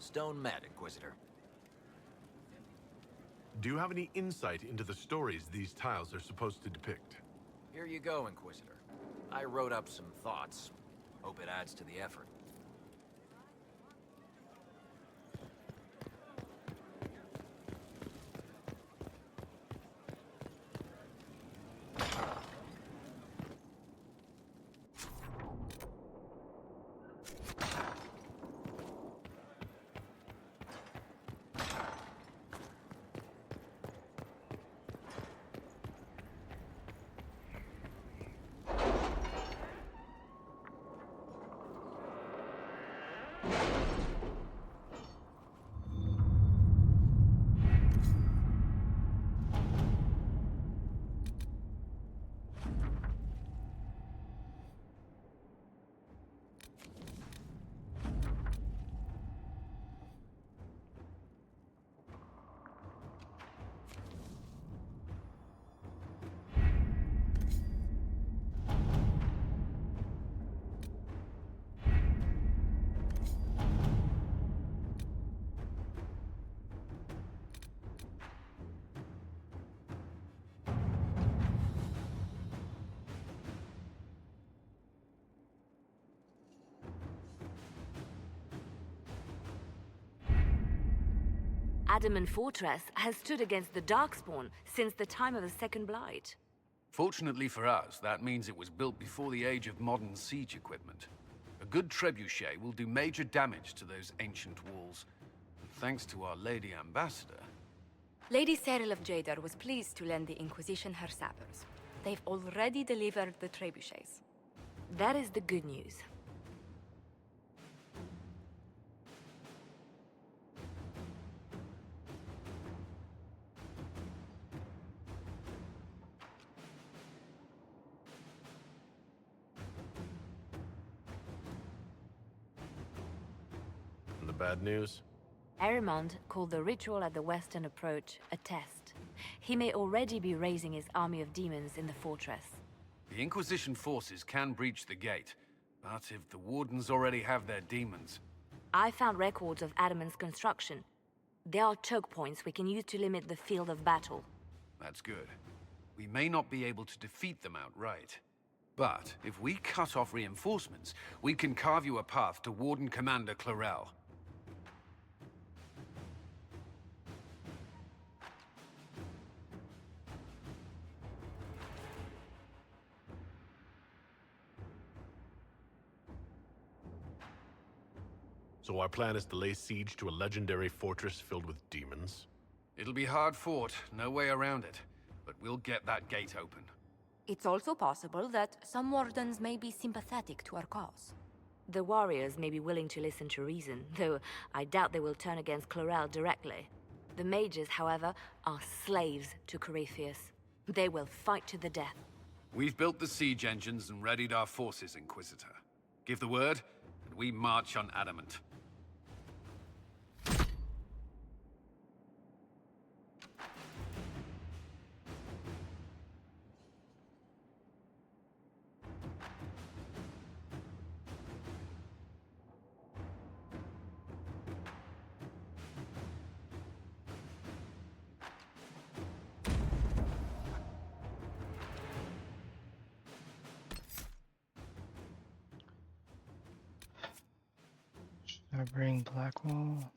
Stone met, Inquisitor. Do you have any insight into the stories these tiles are supposed to depict? Here you go, Inquisitor. I wrote up some thoughts. Hope it adds to the effort. Adamant Fortress has stood against the Darkspawn since the time of the Second Blight. Fortunately for us, that means it was built before the age of modern siege equipment. A good trebuchet will do major damage to those ancient walls. And thanks to our Lady Ambassador... Lady Cyril of Jadar was pleased to lend the Inquisition her sappers. They've already delivered the trebuchets. That is the good news. And the bad news? Erimond called the ritual at the western approach a test. He may already be raising his army of demons in the fortress. The Inquisition forces can breach the gate, but if the Wardens already have their demons... I found records of Adamant's construction. There are choke points we can use to limit the field of battle. That's good. We may not be able to defeat them outright. But if we cut off reinforcements, we can carve you a path to Warden Commander Clarel. So our plan is to lay siege to a legendary fortress filled with demons? It'll be hard fought, no way around it. But we'll get that gate open. It's also possible that some Wardens may be sympathetic to our cause. The warriors may be willing to listen to reason, though I doubt they will turn against Clarel directly. The mages, however, are slaves to Corypheus. They will fight to the death. We've built the siege engines and readied our forces, Inquisitor. Give the word, and we march on Adamant. Should I bring Blackwall?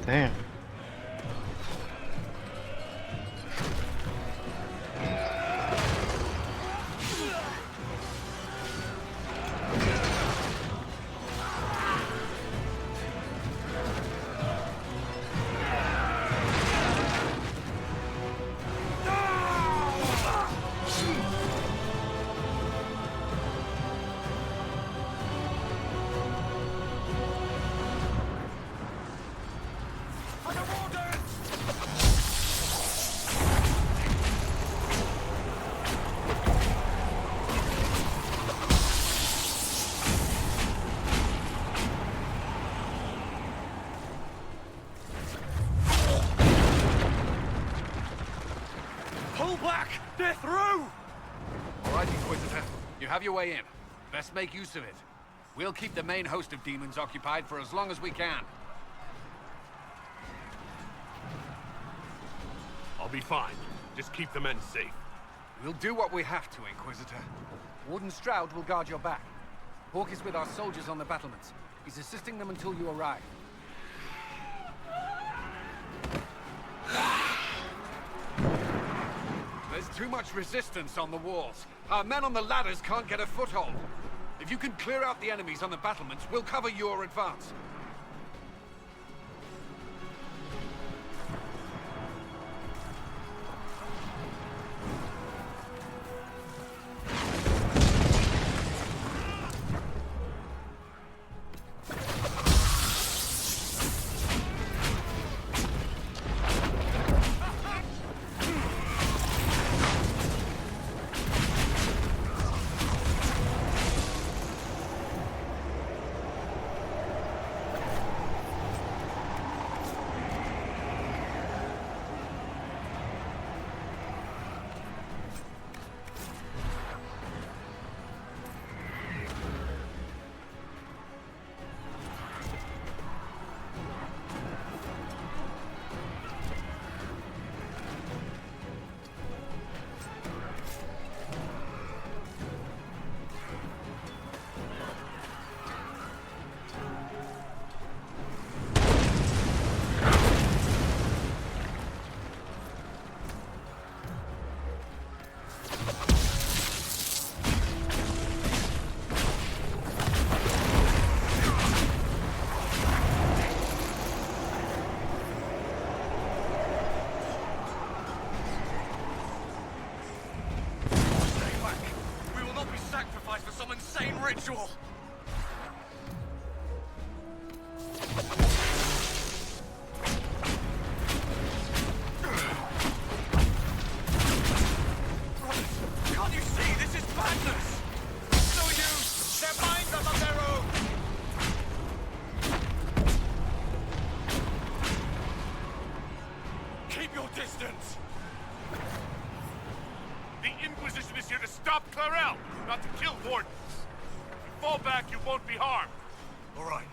Damn. Pull back! They're through! All right, Inquisitor. You have your way in. Best make use of it. We'll keep the main host of demons occupied for as long as we can. I'll be fine. Just keep the men safe. We'll do what we have to, Inquisitor. Warden Stroud will guard your back. Hawk is with our soldiers on the battlements. He's assisting them until you arrive. There's too much resistance on the walls. Our men on the ladders can't get a foothold. If you can clear out the enemies on the battlements, we'll cover your advance. Ritual. Can't you see? This is madness! No use! Their minds are not their own! Keep your distance! The Inquisition is here to stop Clarel, not to kill Wardens. Fall back, you won't be harmed. All right.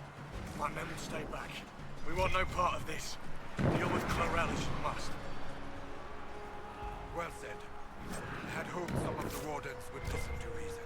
My men will stay back. We want no part of this. Deal with Clarel as you must. Well said. I had hoped some of the wardens would listen to reason.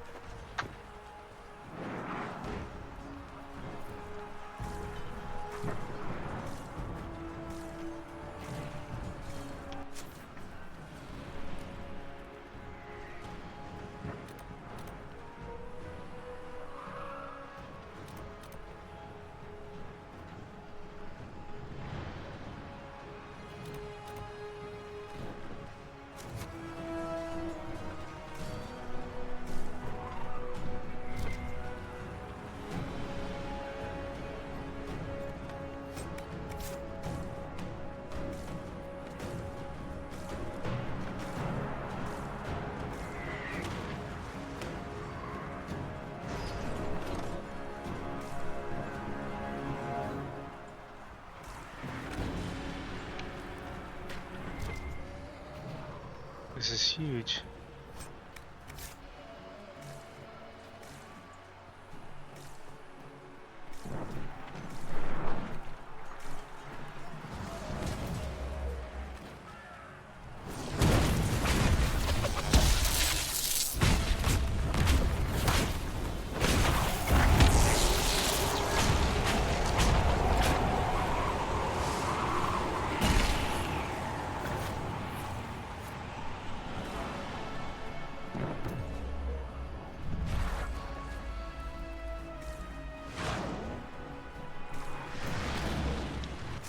This is huge.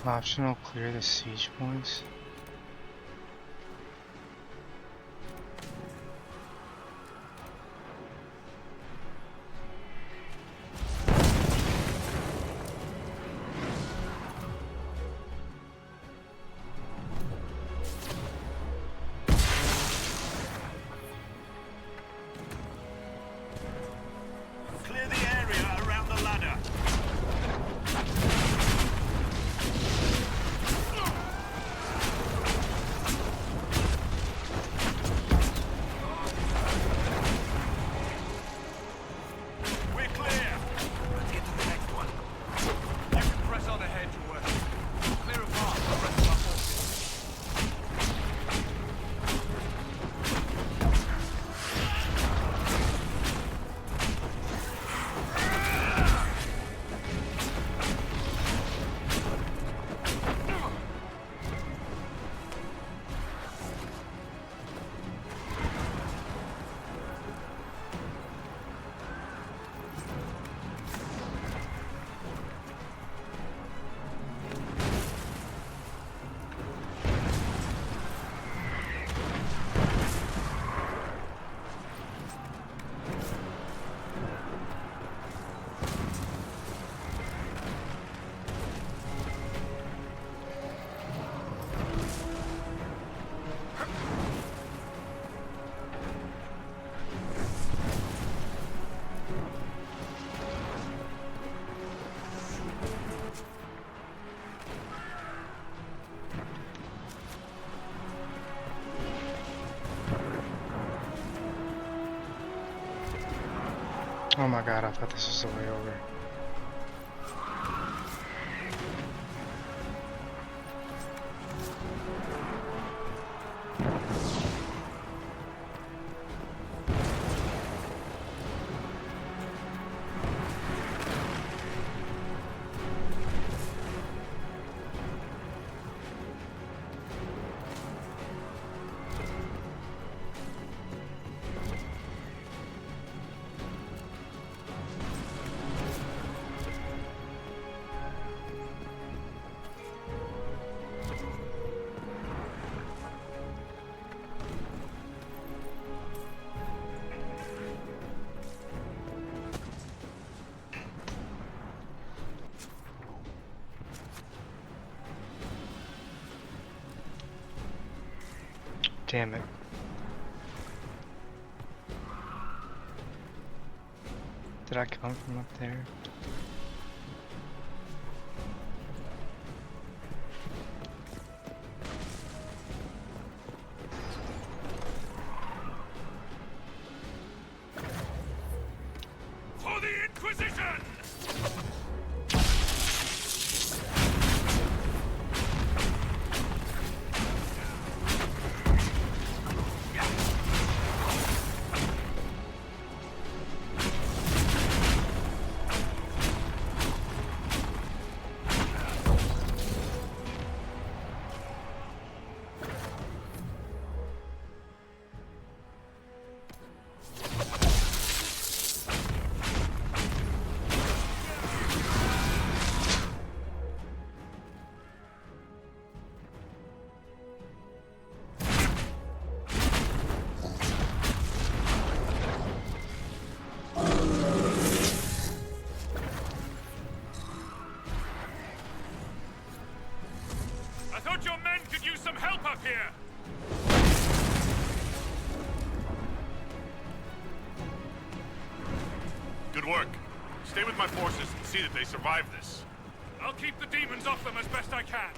Optional clear the siege points. Clear the area around the ladder. We're clear. Let's get to the next one. You can press on ahead, Worth. Clear a path for the rest of our forces. Oh my god, I thought this was the way over. Damn it. Did I come from up there? For the Inquisition! I thought your men could use some help up here! Good work. Stay with my forces and see that they survive this. I'll keep the demons off them as best I can.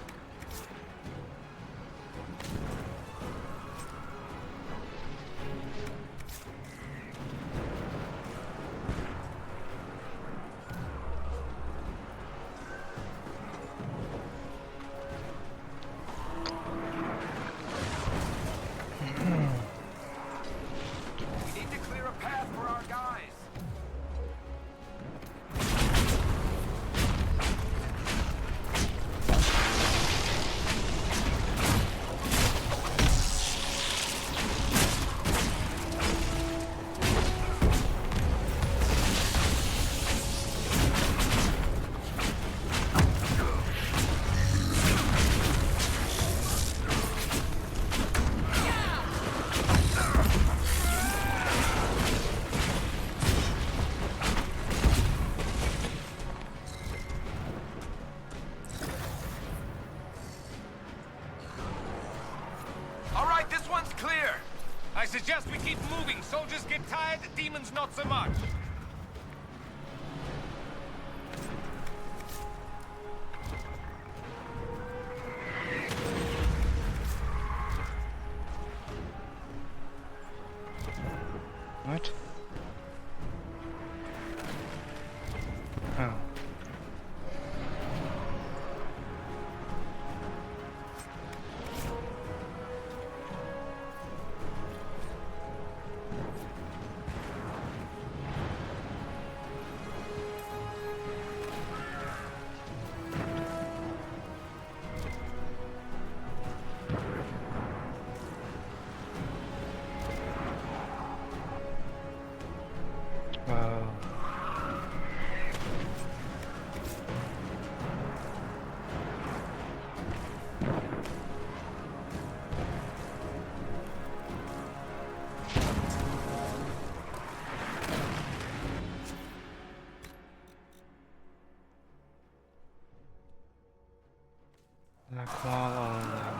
We need to clear a path for our guys. I suggest we keep moving. Soldiers get tired, demons not so much. What? Oh. Whoa. Like wall all of them.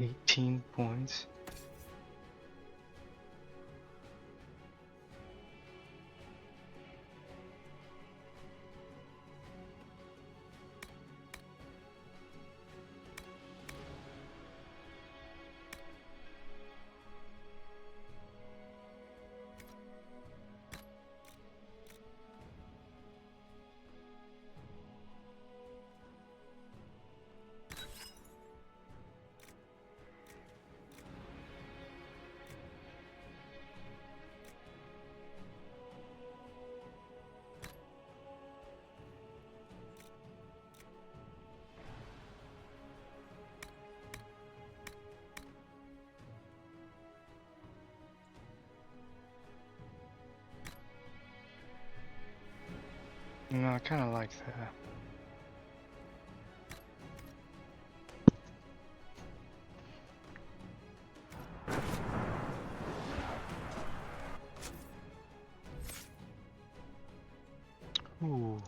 £18. No, I kind of like that. Ooh.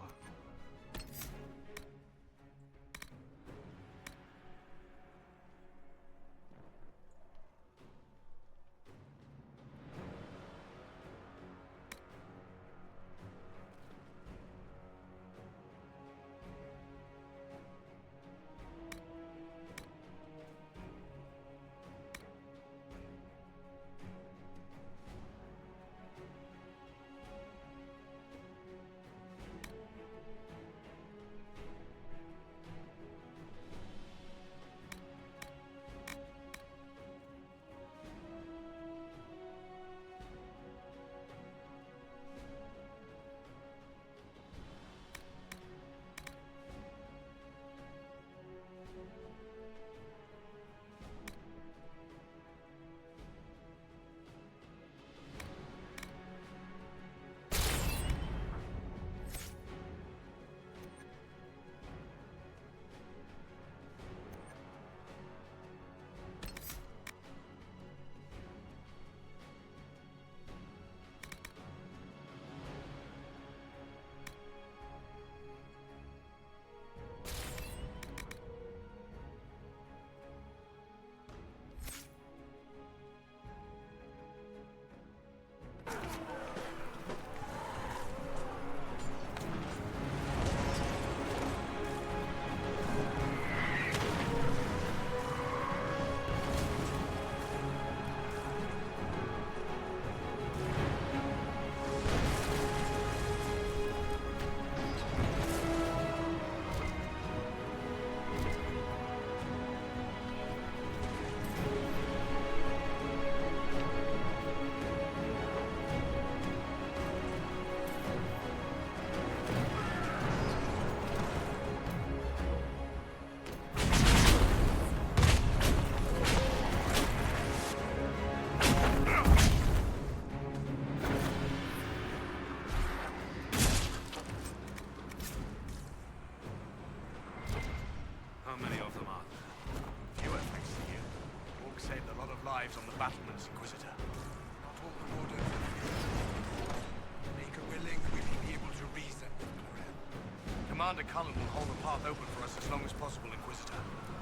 Commander Cullen will hold the path open for us as long as possible, Inquisitor.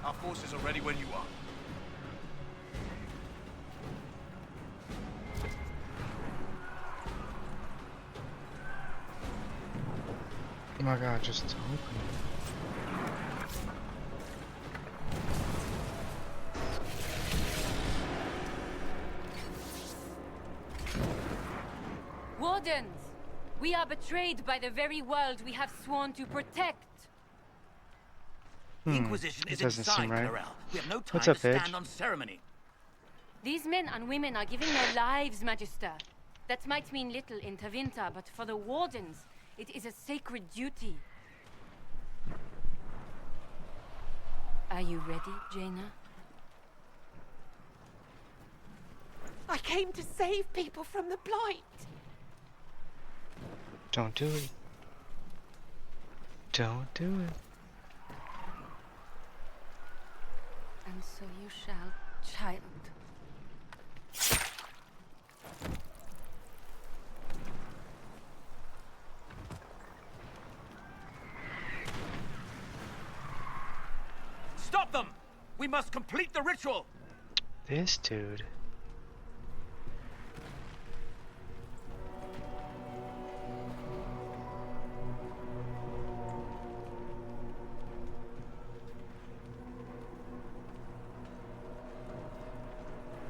Our forces are ready when you are. Oh my god, just open. Wardens! We are betrayed by the very world we have sworn to protect. The Inquisition is doesn't inside, seem right. Clarel. We have no time What's to up, stand Edge? on ceremony. These men and women are giving their lives, Magister. That might mean little in Tevinter, but for the Wardens, it is a sacred duty. Are you ready, Jaina? I came to save people from the Blight. Don't do it. Don't do it. And so you shall, child. Stop them! We must complete the ritual! This dude.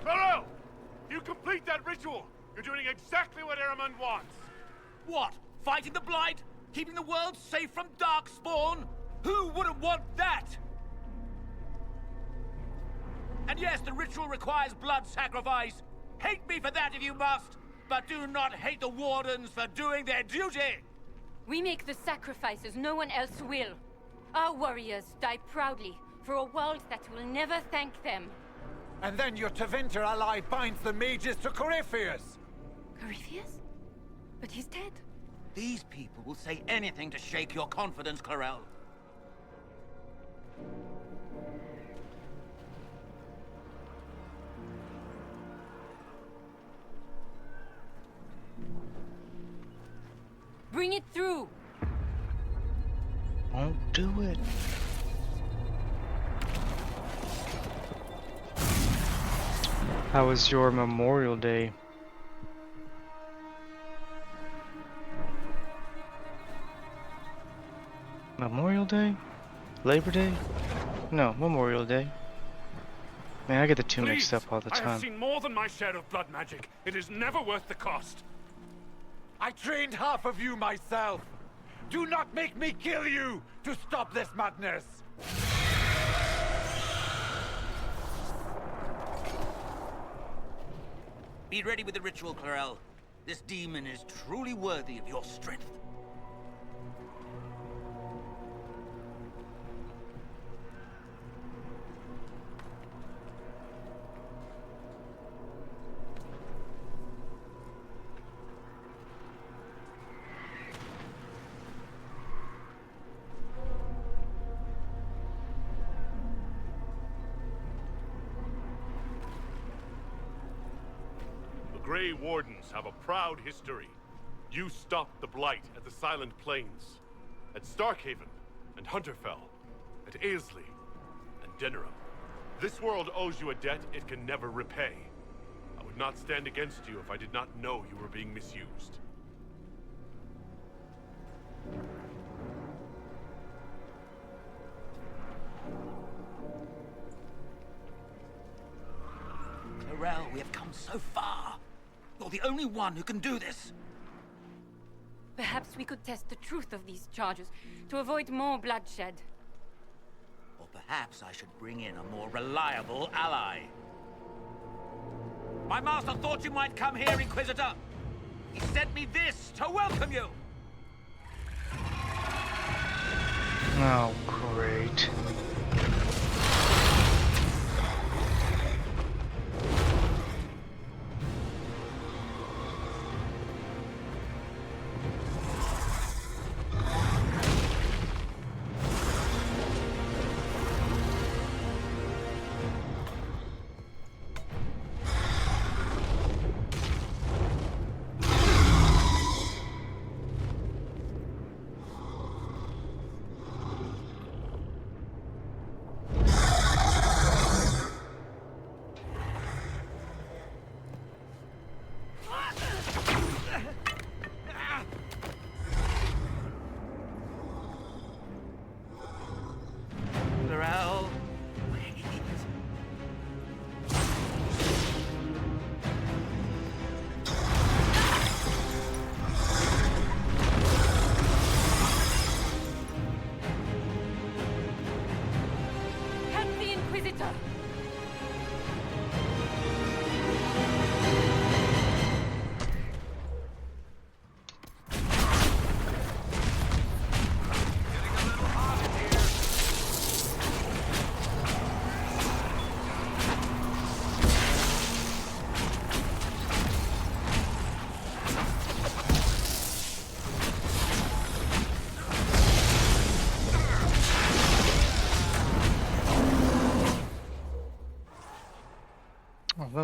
Clarel! You complete that ritual! You're doing exactly what Eramund wants! What? Fighting the Blight? Keeping the world safe from Darkspawn? Who wouldn't want that? And yes, the ritual requires blood sacrifice. Hate me for that if you must, but do not hate the Wardens for doing their duty! We make the sacrifices no one else will. Our warriors die proudly for a world that will never thank them. And then your Tevinter ally binds the mages to Corypheus! Corypheus? But he's dead. These people will say anything to shake your confidence, Clarel. Bring it through! Won't do it. How was your Memorial Day? Memorial Day? Labor Day? No, Memorial Day. Man, I get the two mixed Please, up all the I have time. seen more than my share of blood magic. It is never worth the cost. I trained half of you myself! Do not make me kill you to stop this madness! Be ready with the ritual, Clarel. This demon is truly worthy of your strength. The Grey Wardens have a proud history. You stopped the Blight at the Silent Plains, at Starkhaven, and Hunterfell, at Aesley, and Denerim. This world owes you a debt it can never repay. I would not stand against you if I did not know you were being misused. Clarel, we have come so far. You're the only one who can do this. Perhaps we could test the truth of these charges to avoid more bloodshed. Or perhaps I should bring in a more reliable ally. My master thought you might come here, Inquisitor. He sent me this to welcome you. Oh, great.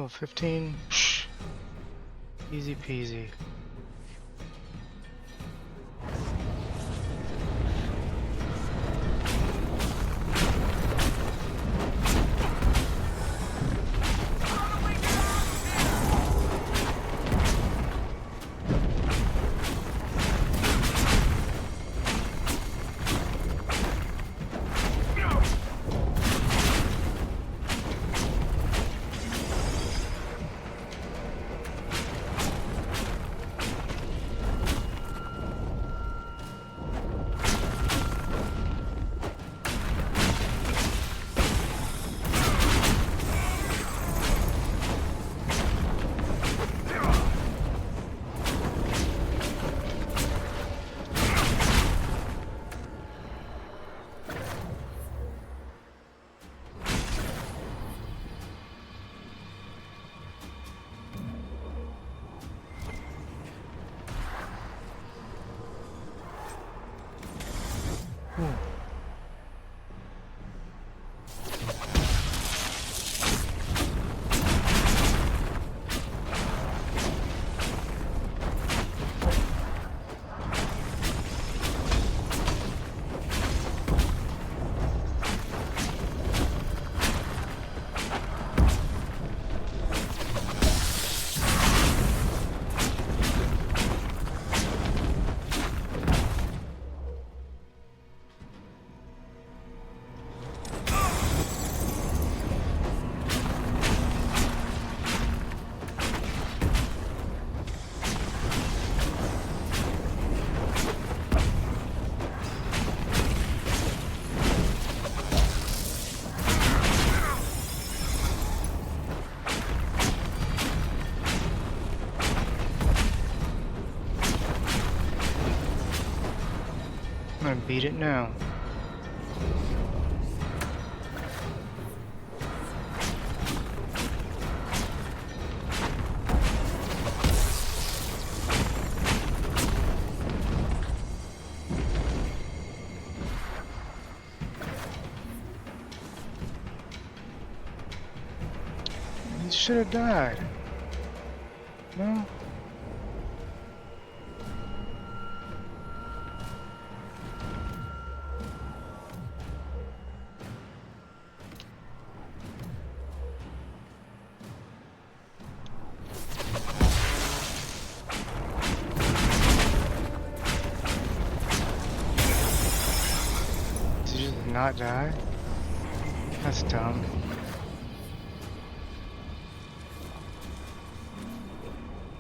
Level 15. Easy peasy. I'm gonna beat it now. He should have died. No? Did he just not die? That's dumb.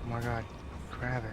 Oh my god, grab it.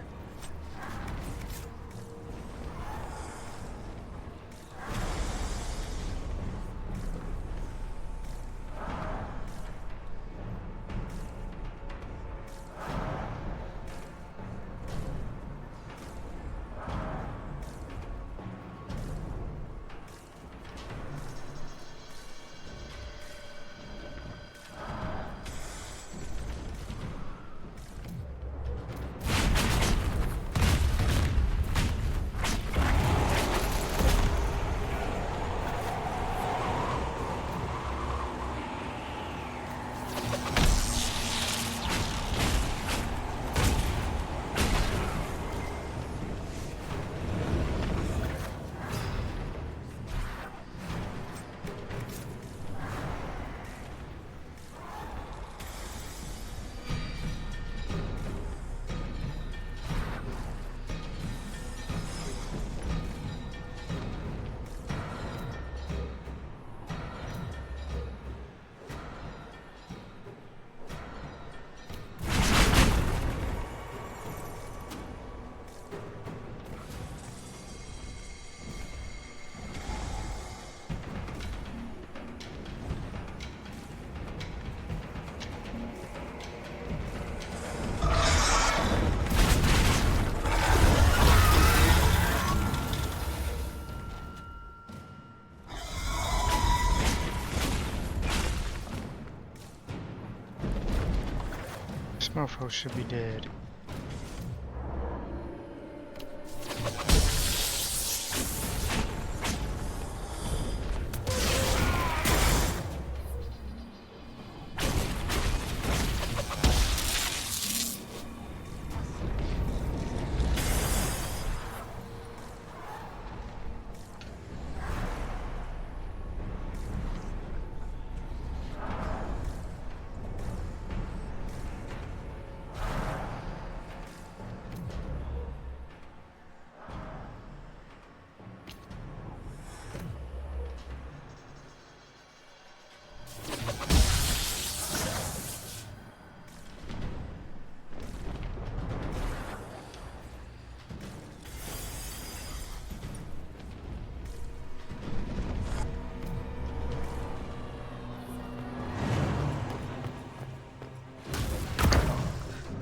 This mofo should be dead.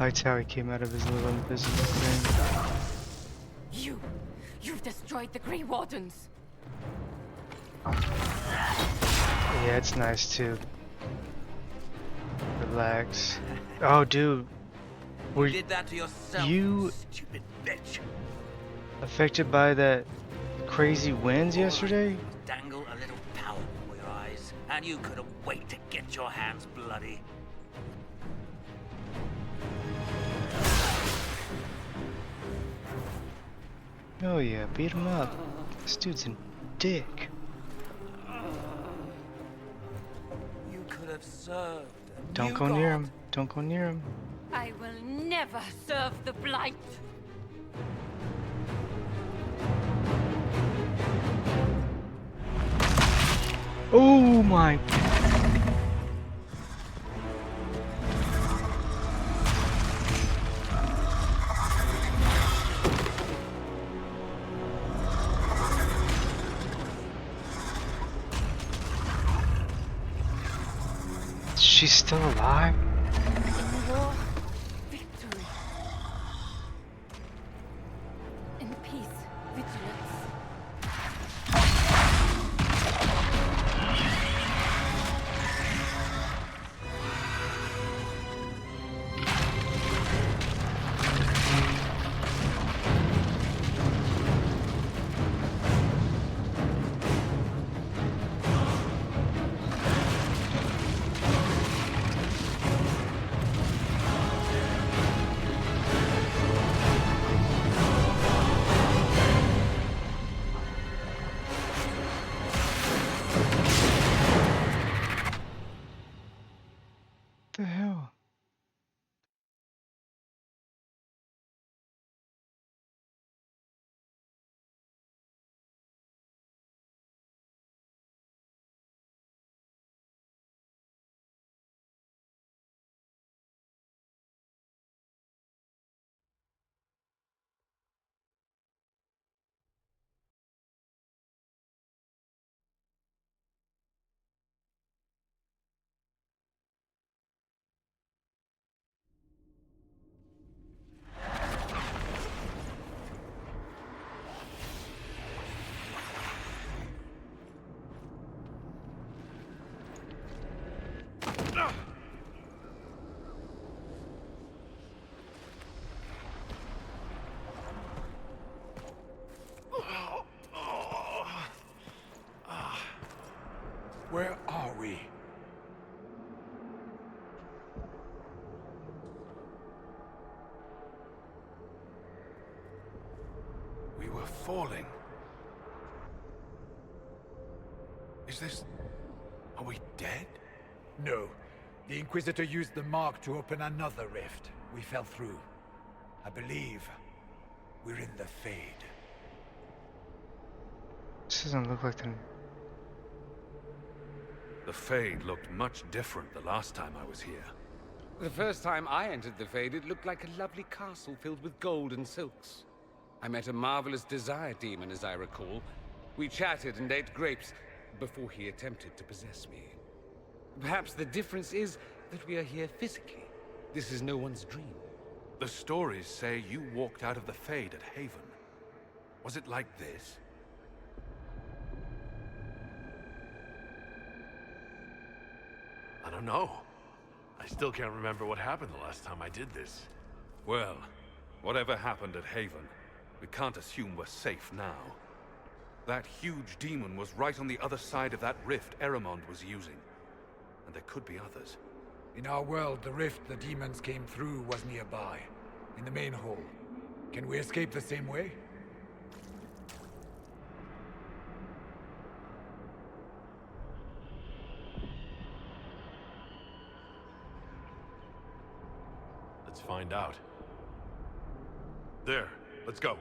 liked how he came out of his little invisible thing. You've destroyed the Grey Wardens. Yeah, it's nice too. Relax. Oh, dude. Were did that to yourself, you stupid bitch. affected by that crazy winds yesterday? Dangle a little power before your eyes, and you couldn't wait to get your hands bloody. Oh yeah, beat him up. This dude's a dick. You could have served. Don't go near him. Don't go near him. I will never serve the Blight. Oh my. She's still alive? In war, victory. In peace, vigilance. What the hell? Where are we? We were falling. Is this... Are we dead? No. The Inquisitor used the mark to open another rift. We fell through. I believe we're in the Fade. This doesn't look like the... The Fade looked much different the last time I was here. The first time I entered the Fade, it looked like a lovely castle filled with gold and silks. I met a marvelous desire demon, as I recall. We chatted and ate grapes before he attempted to possess me. Perhaps the difference is that we are here physically. This is no one's dream. The stories say you walked out of the Fade at Haven. Was it like this? I don't know. I still can't remember what happened the last time I did this. Well, whatever happened at Haven, we can't assume we're safe now. That huge demon was right on the other side of that rift Eramond was using. And there could be others. In our world, the rift the demons came through was nearby, in the main hall. Can we escape the same way? Let's find out. There, let's go.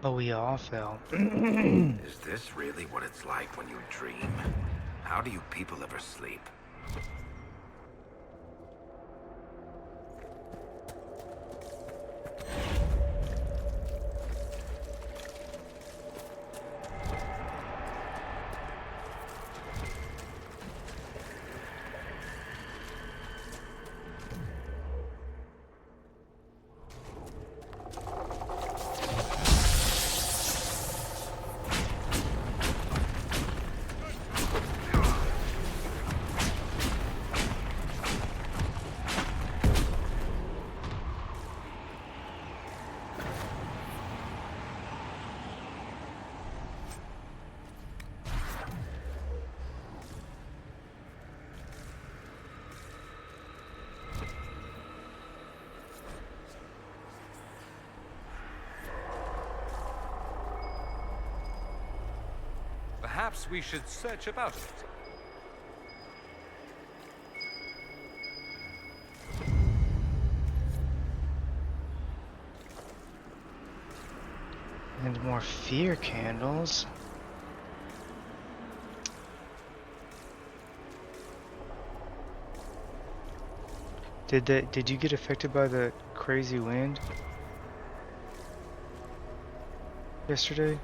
But we all fell. Is this really what it's like when you dream? How do you people ever sleep? Perhaps we should search about a bit. And more fear candles. Did you get affected by the crazy wind yesterday?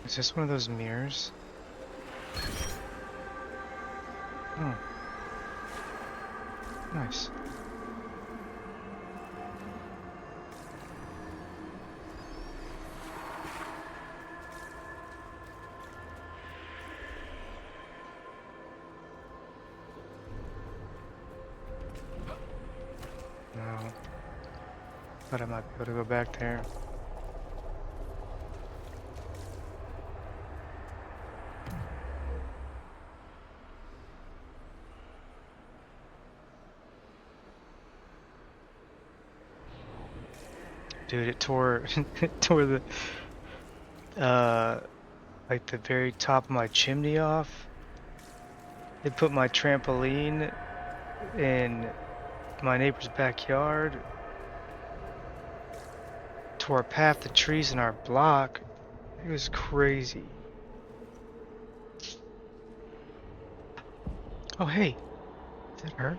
Is this one of those mirrors? Oh. Nice. No. Thought I might be able to go back there. Dude, it tore it tore the like the very top of my chimney off. It put my trampoline in my neighbor's backyard. Tore up half the trees in our block. It was crazy. Oh hey. Is that her?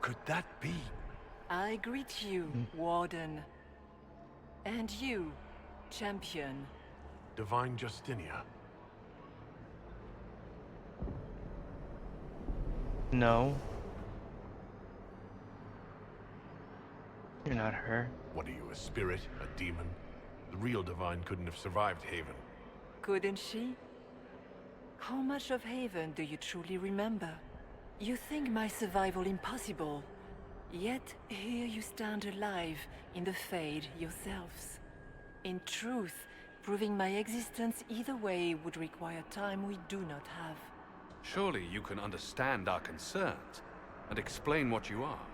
Could that be? I greet you, Warden. And you, Champion. Divine Justinia. No. You're not her. What are you, a spirit? A demon? The real Divine couldn't have survived Haven. Couldn't she? How much of Haven do you truly remember? You think my survival impossible. Yet, here you stand alive in the Fade yourselves. In truth, proving my existence either way would require time we do not have. Surely you can understand our concerns and explain what you are.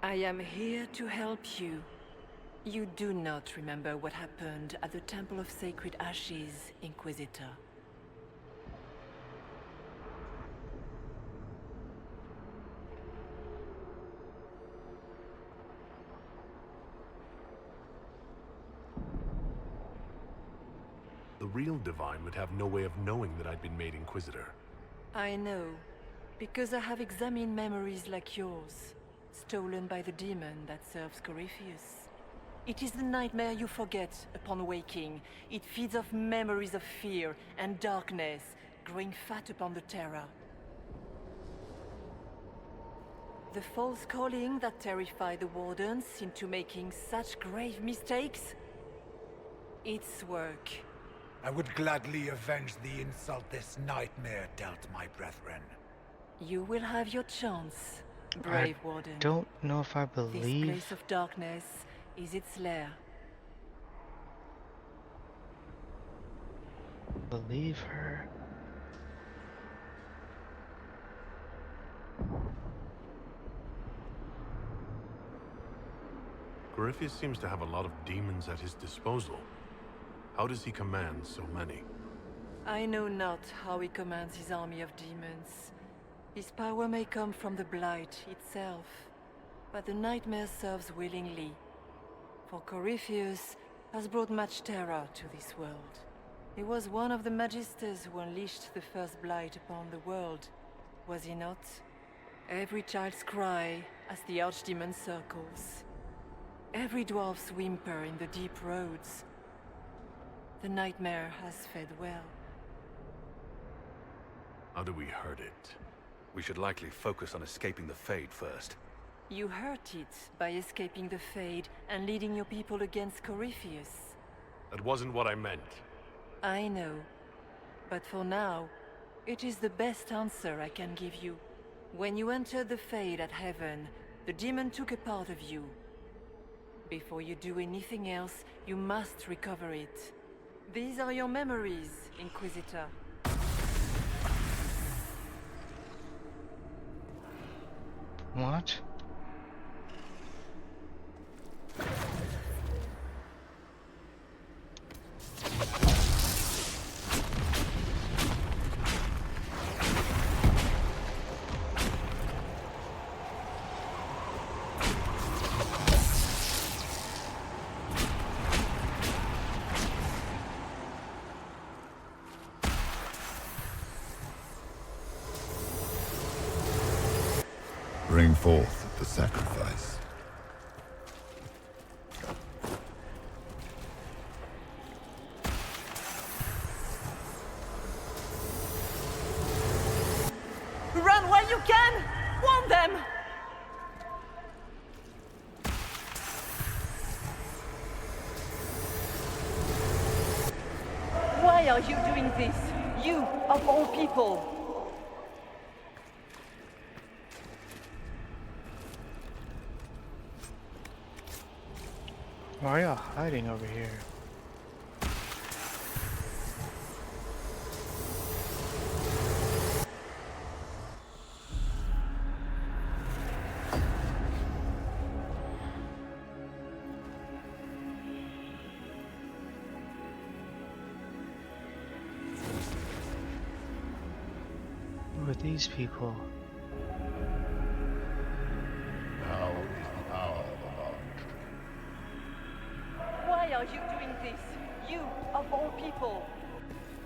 I am here to help you. You do not remember what happened at the Temple of Sacred Ashes, Inquisitor. The real Divine would have no way of knowing that I'd been made Inquisitor. I know, because I have examined memories like yours, stolen by the demon that serves Corypheus. It is the nightmare you forget upon waking. It feeds off memories of fear and darkness, growing fat upon the terror. The false calling that terrified the Wardens into making such grave mistakes? Its work. I would gladly avenge the insult this nightmare dealt my brethren. You will have your chance, brave Warden. Don't know if I This believe. place of darkness is its lair. Believe her. Corypheus seems to have a lot of demons at his disposal. How does he command so many? I know not how he commands his army of demons. His power may come from the Blight itself, but the nightmare serves willingly. For Corypheus has brought much terror to this world. He was one of the Magisters who unleashed the first blight upon the world, was he not? Every child's cry as the Archdemon circles. Every dwarf's whimper in the deep roads. The nightmare has fed well. How do we hurt it? We should likely focus on escaping the Fade first. You hurt it by escaping the Fade and leading your people against Corypheus. That wasn't what I meant. I know. But for now, it is the best answer I can give you. When you entered the Fade at Heaven, the demon took a part of you. Before you do anything else, you must recover it. These are your memories, Inquisitor. What? Bring forth the sacrifice. Run while you can! Warn them! Why are you doing this? You, of all people! Why are y'all hiding over here? Who are these people? Now is the hour of the Lord. Why are you doing this? You, of all people!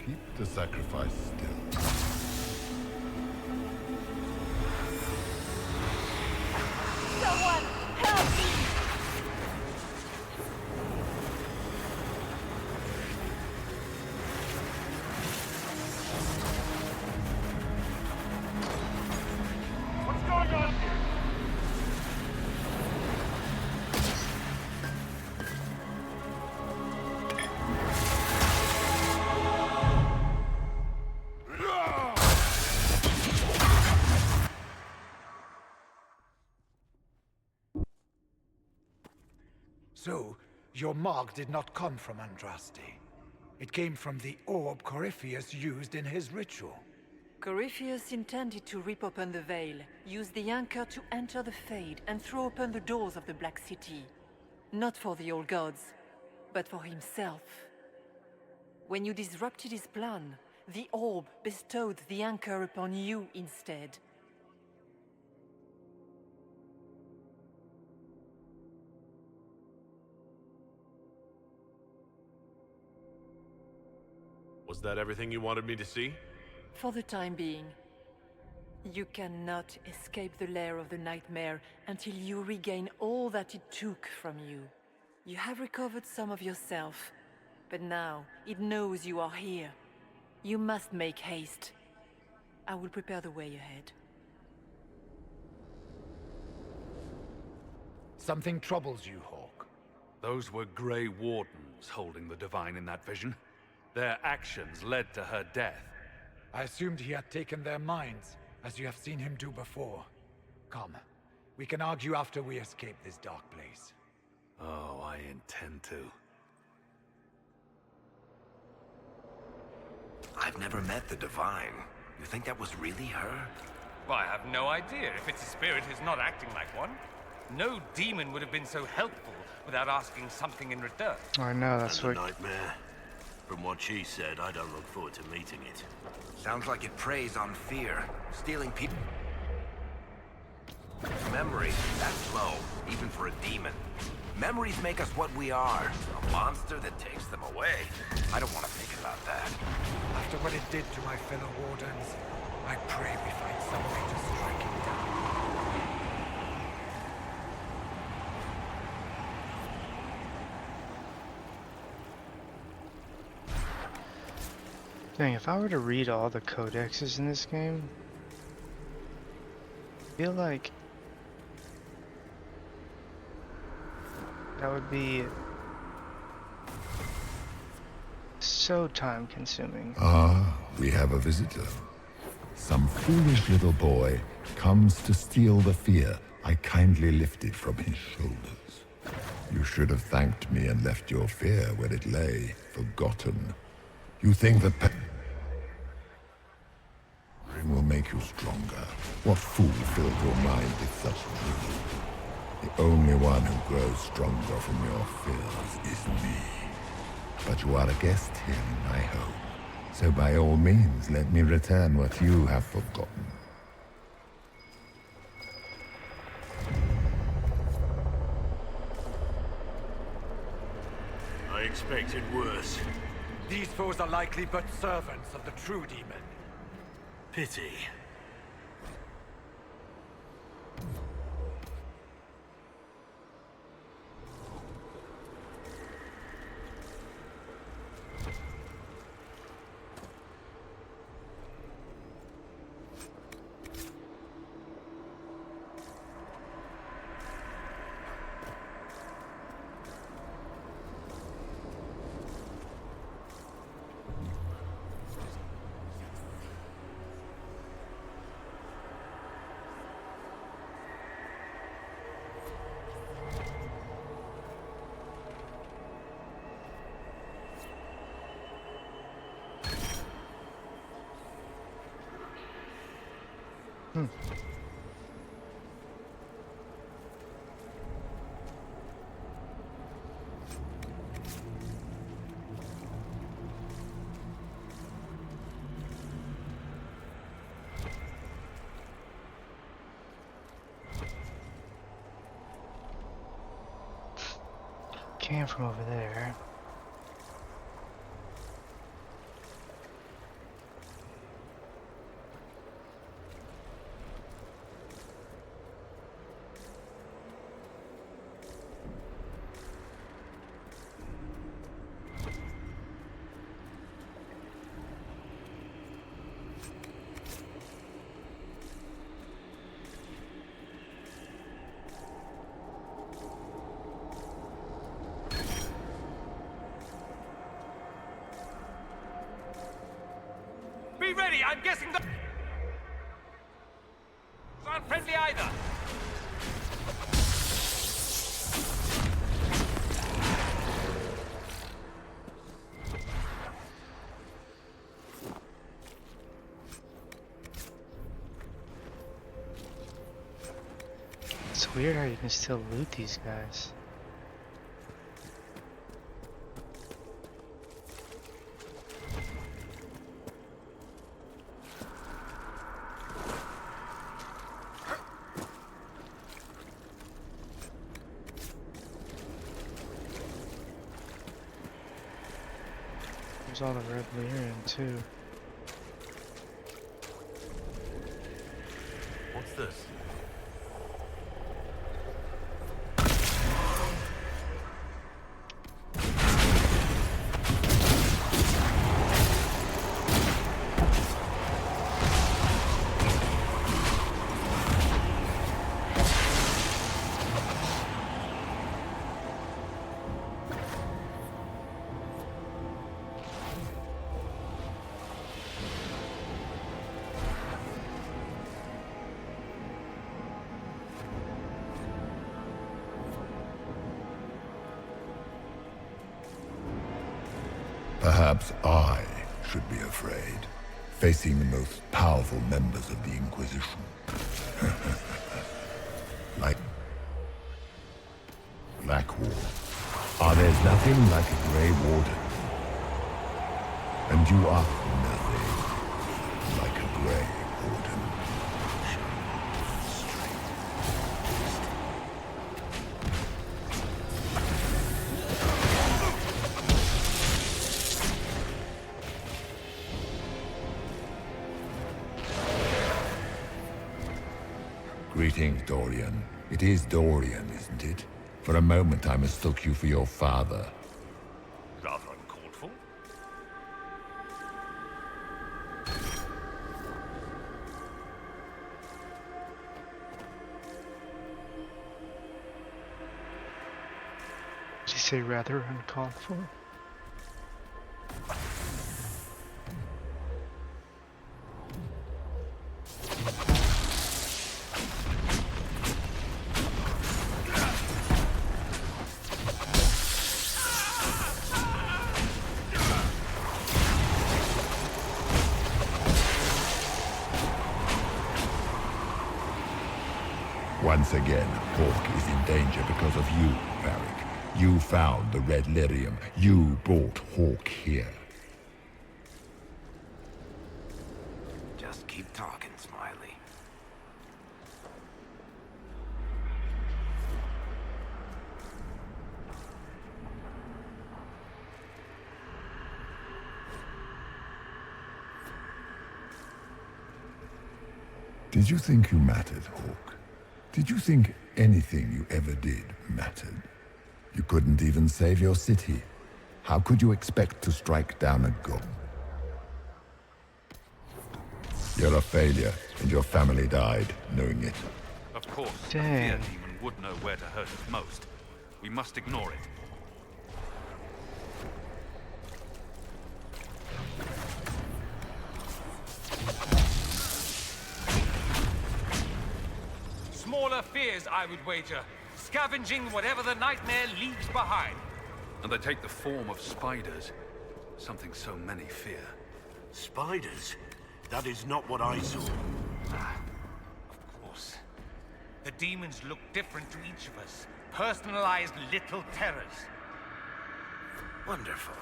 Keep the sacrifice still. Someone, help me! What's going on here? So, your mark did not come from Andraste. It came from the orb Corypheus used in his ritual. Corypheus intended to rip open the veil, use the anchor to enter the Fade, and throw open the doors of the Black City. Not for the old gods, but for himself. When you disrupted his plan, the orb bestowed the anchor upon you instead. Was that everything you wanted me to see? For the time being. You cannot escape the lair of the nightmare until you regain all that it took from you. You have recovered some of yourself, but now it knows you are here. You must make haste. I will prepare the way ahead. Something troubles you, Hawk. Those were Grey Wardens holding the Divine in that vision. Their actions led to her death. I assumed he had taken their minds, as you have seen him do before. Come, we can argue after we escape this dark place. Oh, I intend to. I've never met the Divine. You think that was really her? Well, I have no idea. If its spirit is not acting like one, no demon would have been so helpful without asking something in return. I know, that's And what... the nightmare. From what she said, I don't look forward to meeting it. Sounds like it preys on fear, stealing people. Memory, that's low, even for a demon. Memories make us what we are. A monster that takes them away. I don't want to think about that. After what it did to my fellow Wardens, I pray we find some way to strike it down. Dang, if I were to read all the codexes in this game, I feel like that would be so time consuming. Ah, we have a visitor. Some foolish little boy comes to steal the fear I kindly lifted from his shoulders. You should have thanked me and left your fear where it lay, forgotten. You think the will make you stronger. What fool filled your mind with such dreams? The only one who grows stronger from your fears is me. But you are a guest here in my home, so by all means let me return what you have forgotten. I expected worse. These foes are likely but servants of the true demon. Pity. Came from over there. Be ready, I'm guessing the... aren't friendly either. It's weird how you can still loot these guys. There's all the red Lyrian too. What's this? Perhaps I should be afraid, facing the most powerful members of the Inquisition. Like Blackwall. There's nothing like a Grey Warden. And you are nothing like a Grey Warden. Greetings, Dorian. It is Dorian, isn't it? For a moment I mistook you for your father. Rather uncalled for. Did you say rather uncalled for? Once again, Hawk is in danger because of you, Varric. You found the Red Lyrium. You brought Hawk here. Just keep talking, Smiley. Did you think you mattered, Hawk? Did you think anything you ever did mattered? You couldn't even save your city. How could you expect to strike down a god? You're a failure, and your family died knowing it. Of course, Dang. the fear demon would know where to hurt us most. We must ignore it. Smaller fears, I would wager. Scavenging whatever the nightmare leaves behind. And they take the form of spiders. Something so many fear. Spiders? That is not what I saw. Of course. The demons look different to each of us. Personalized little terrors. Wonderful.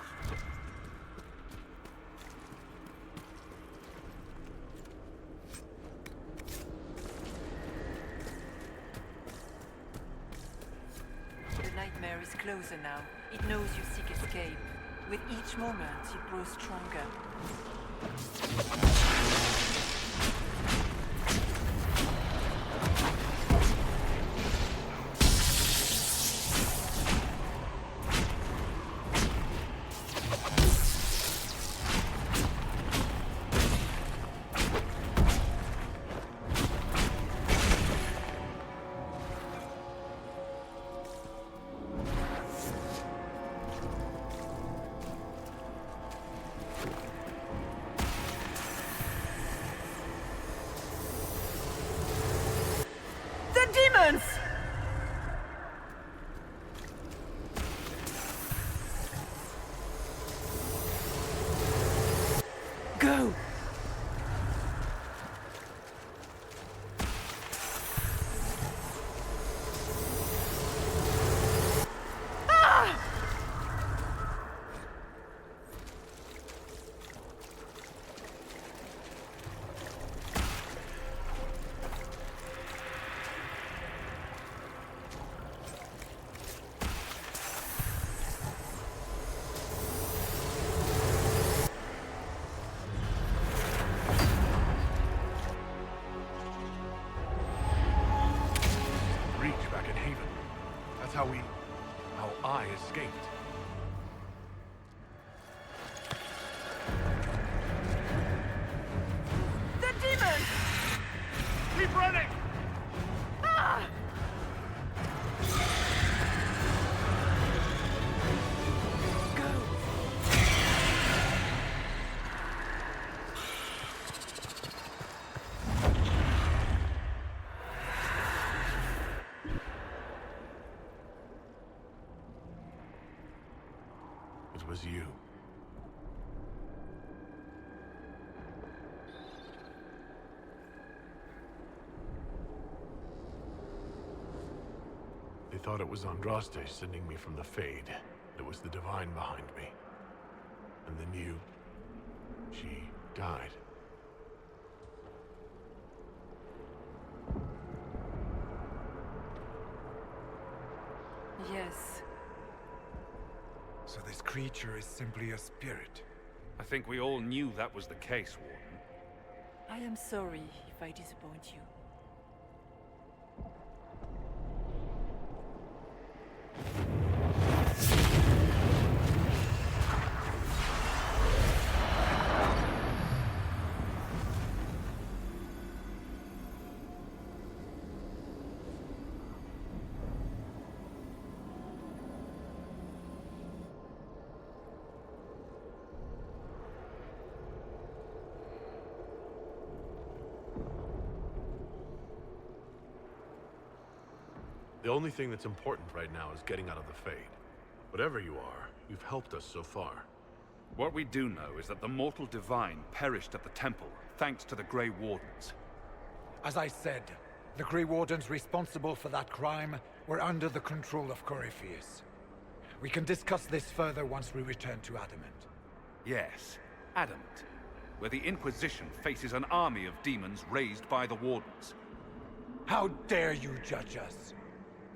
The nightmare is closer now. It knows you seek escape. With each moment, it grows stronger. Demons! Go! how I escaped. The demon! Keep running! Ah! It was you. They thought it was Andraste sending me from the Fade. It was the Divine behind me. And then you... she died. Yes. So this creature is simply a spirit. I think we all knew that was the case, Warden. I am sorry if I disappoint you. The only thing that's important right now is getting out of the Fade. Whatever you are, you've helped us so far. What we do know is that the mortal divine perished at the temple, thanks to the Grey Wardens. As I said, the Grey Wardens responsible for that crime were under the control of Corypheus. We can discuss this further once we return to Adamant. Yes, Adamant, where the Inquisition faces an army of demons raised by the Wardens. How dare you judge us?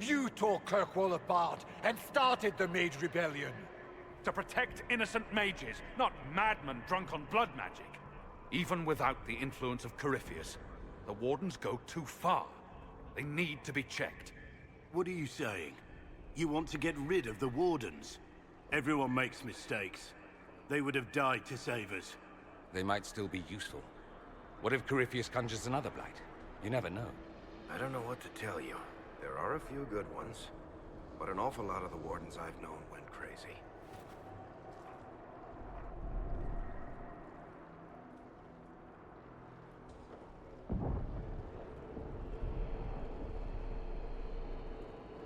You tore Kirkwall apart and started the Mage Rebellion. To protect innocent mages, not madmen drunk on blood magic. Even without the influence of Corypheus, the Wardens go too far. They need to be checked. What are you saying? You want to get rid of the Wardens? Everyone makes mistakes. They would have died to save us. They might still be useful. What if Corypheus conjures another blight? You never know. I don't know what to tell you. There are a few good ones, but an awful lot of the Wardens I've known went crazy.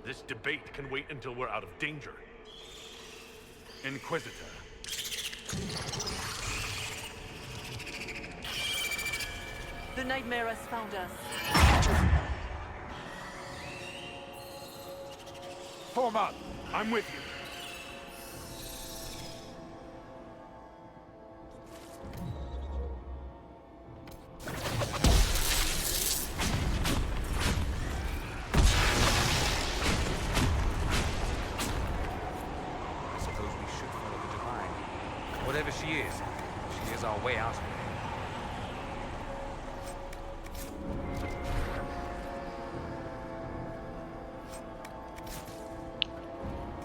This debate can wait until we're out of danger. Inquisitor. The nightmare has found us. Form up! I'm with you. I suppose we should follow the divine. Whatever she is our way out of it.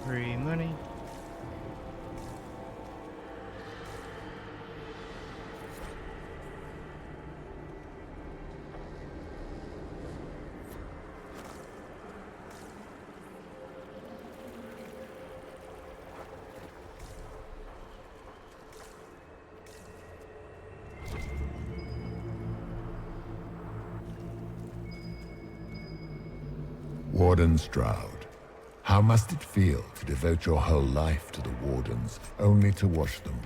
Free money. Warden Stroud, how must it feel to devote your whole life to the Wardens, only to watch them?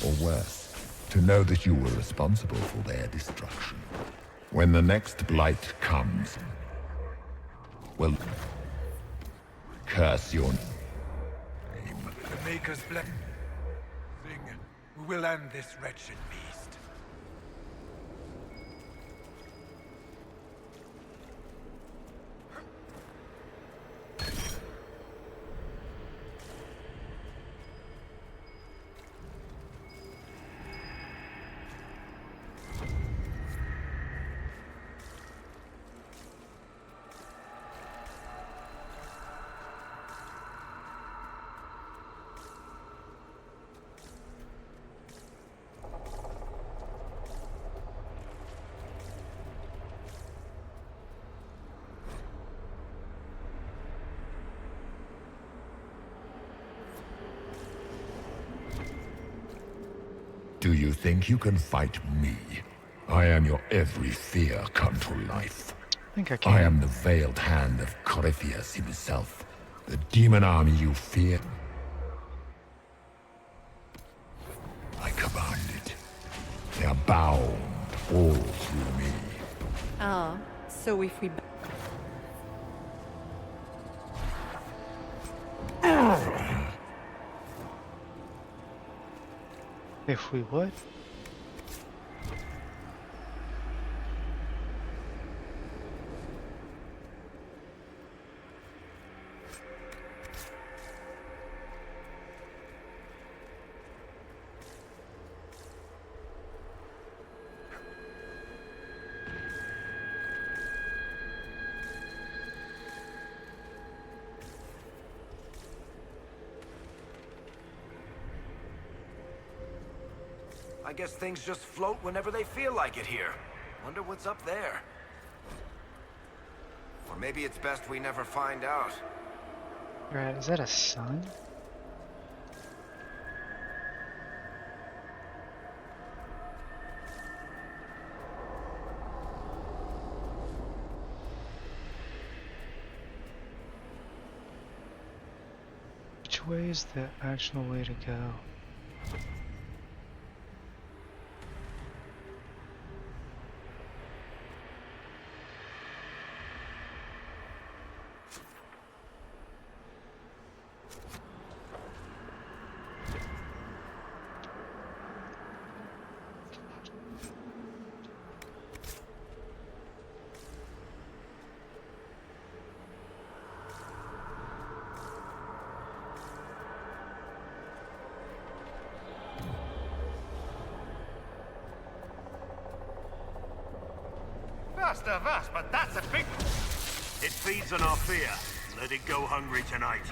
Or worse, to know that you were responsible for their destruction. When the next blight comes, well, curse your name. The Maker's blessing. We will end this wretched beast. Do you think you can fight me? I am your every fear come to life. I think I can. I am the veiled hand of Corypheus himself. The demon army you fear. I command it. They are bound all through me. Ah, so if we... If we what? I guess things just float whenever they feel like it here. Wonder what's up there. Or maybe it's best we never find out. Right, is that a sun? Which way is the actual way to go? Faster, vast, but that's a big... It feeds on our fear. Let it go hungry tonight.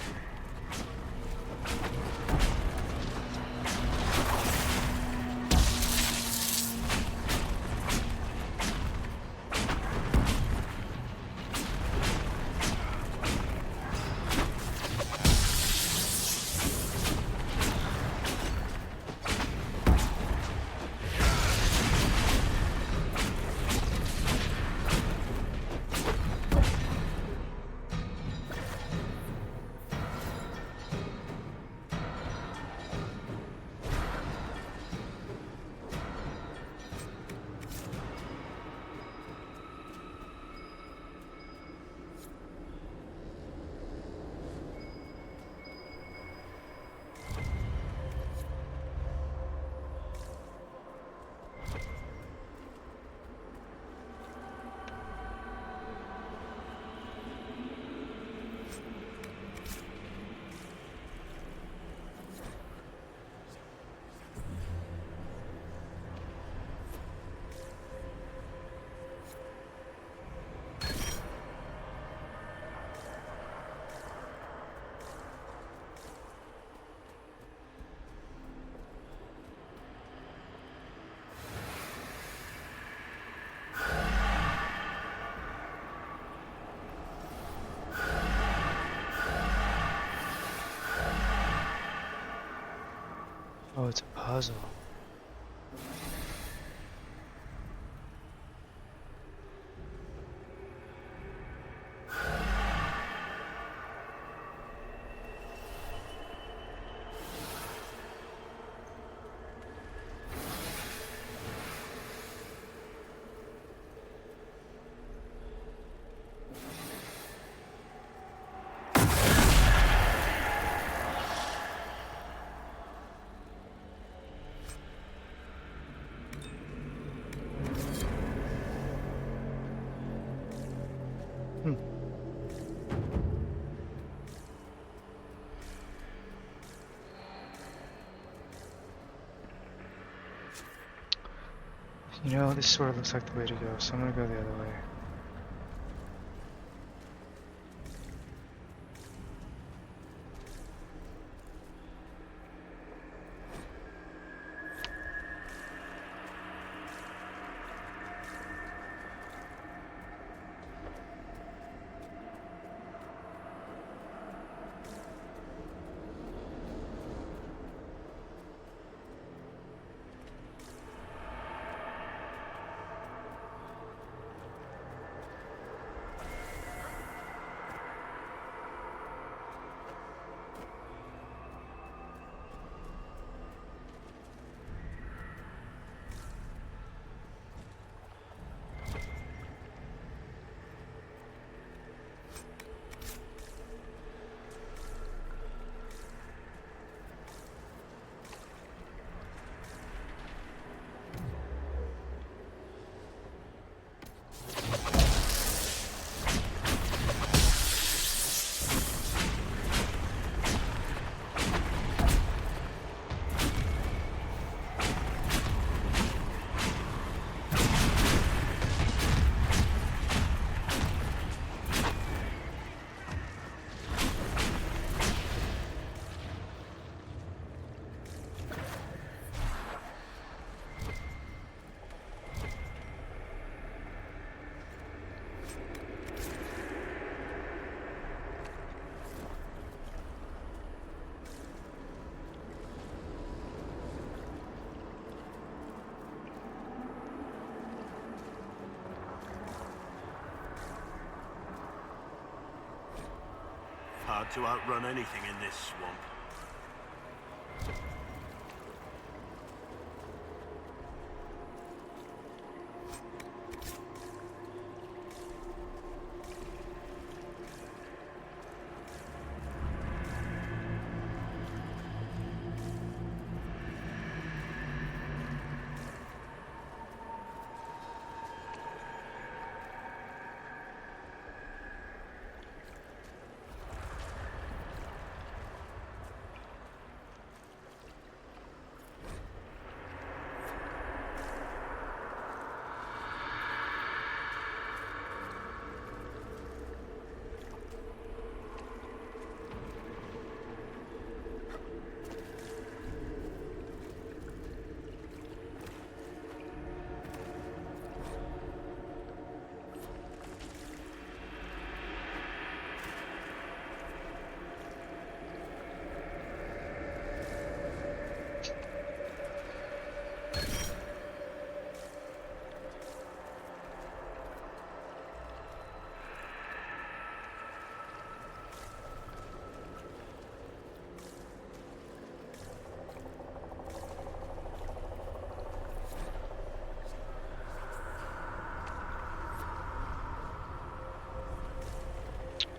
Oh, it's a puzzle. You know, this sort of looks like the way to go, so I'm gonna go the other way. Hard to outrun anything in this swamp.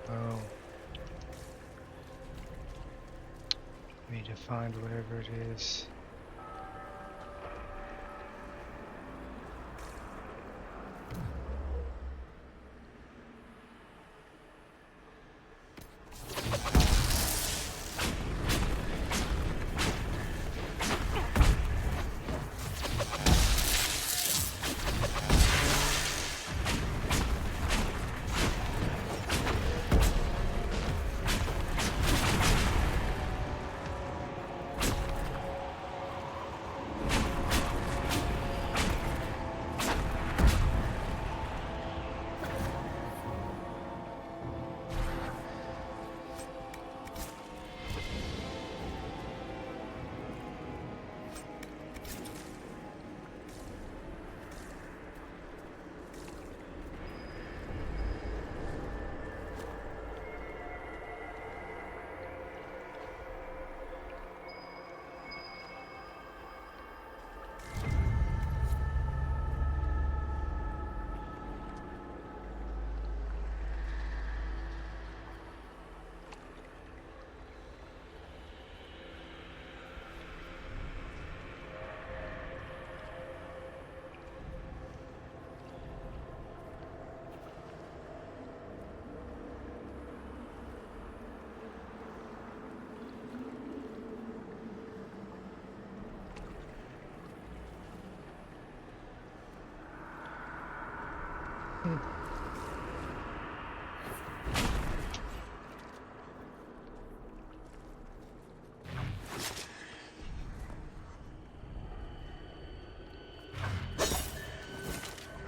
Oh. Need to find whatever it is.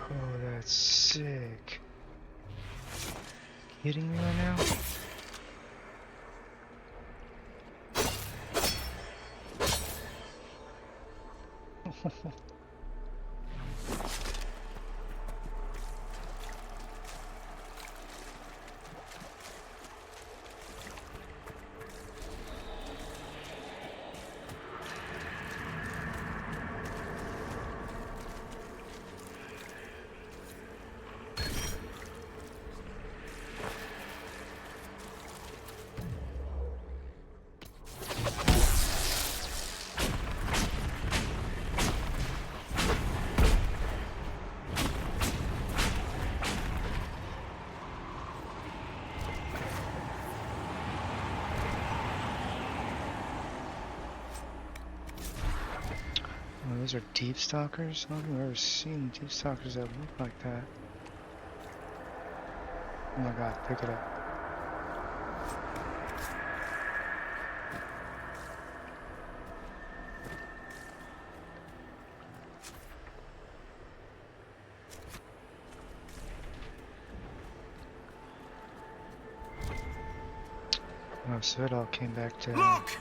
Oh, that's sick. Kidding me right now? Oh, those are deep stalkers? I don't think I've ever seen deep stalkers that look like that. Oh my god, pick it up. Oh, so it all came back to... Look!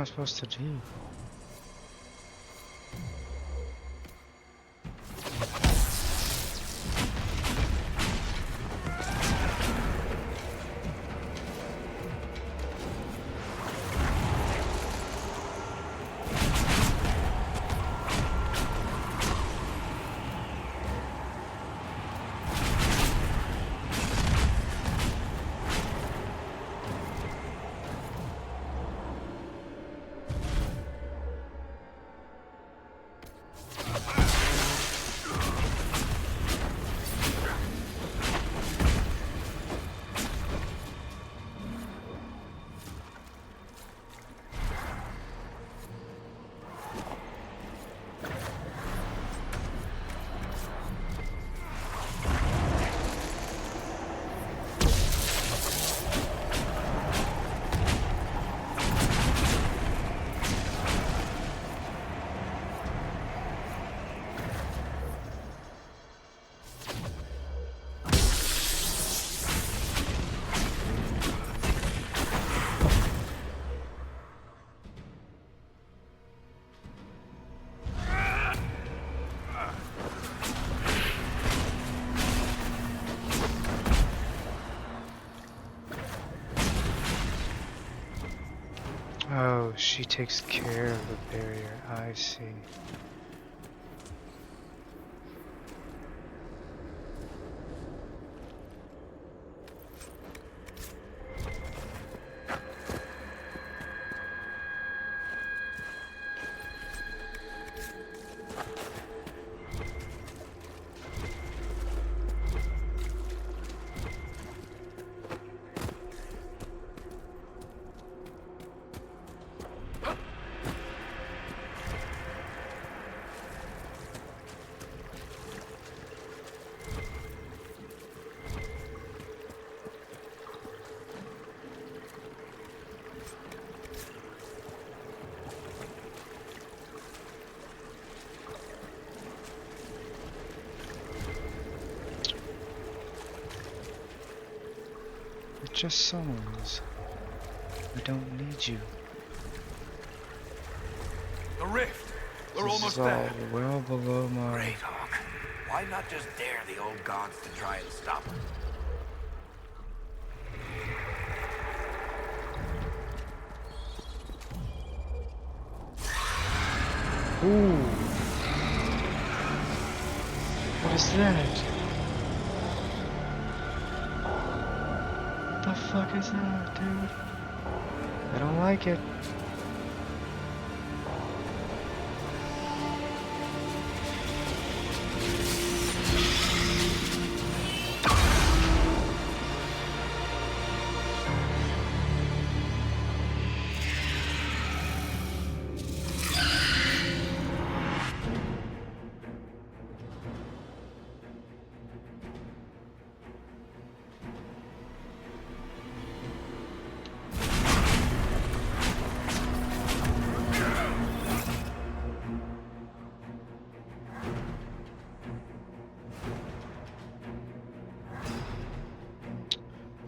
I supposed to do? Oh, she takes care of the barrier. I see. We're just souls. We don't need you. The rift! We're This almost is all there. well below my... Great Hawk. Why not just dare the old gods to try and stop them? Ooh. What is that? What the fuck is that, dude? I don't like it.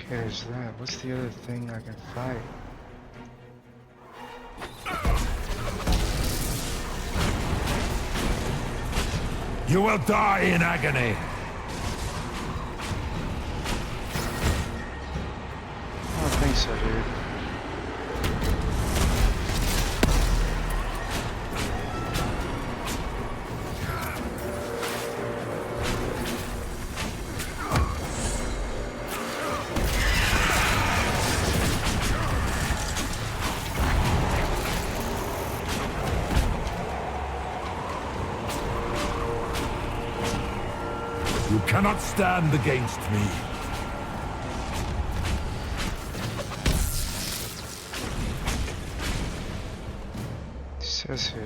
Okay, there's that. What's the other thing I can fight? You will die in agony. I don't think so, dude. You cannot stand against me. Says who?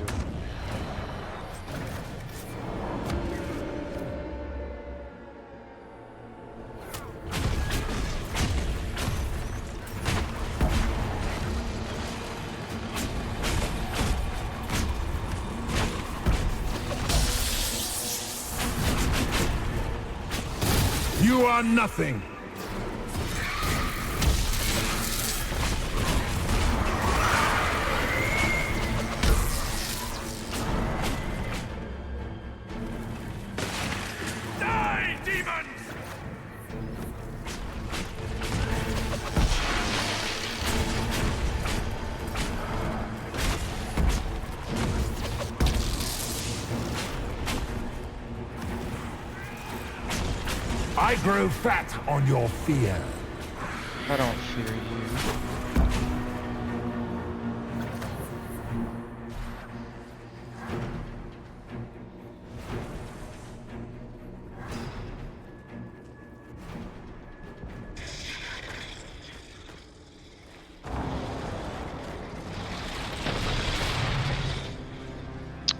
You are nothing. demons! I grow fat on your fear. I don't fear you.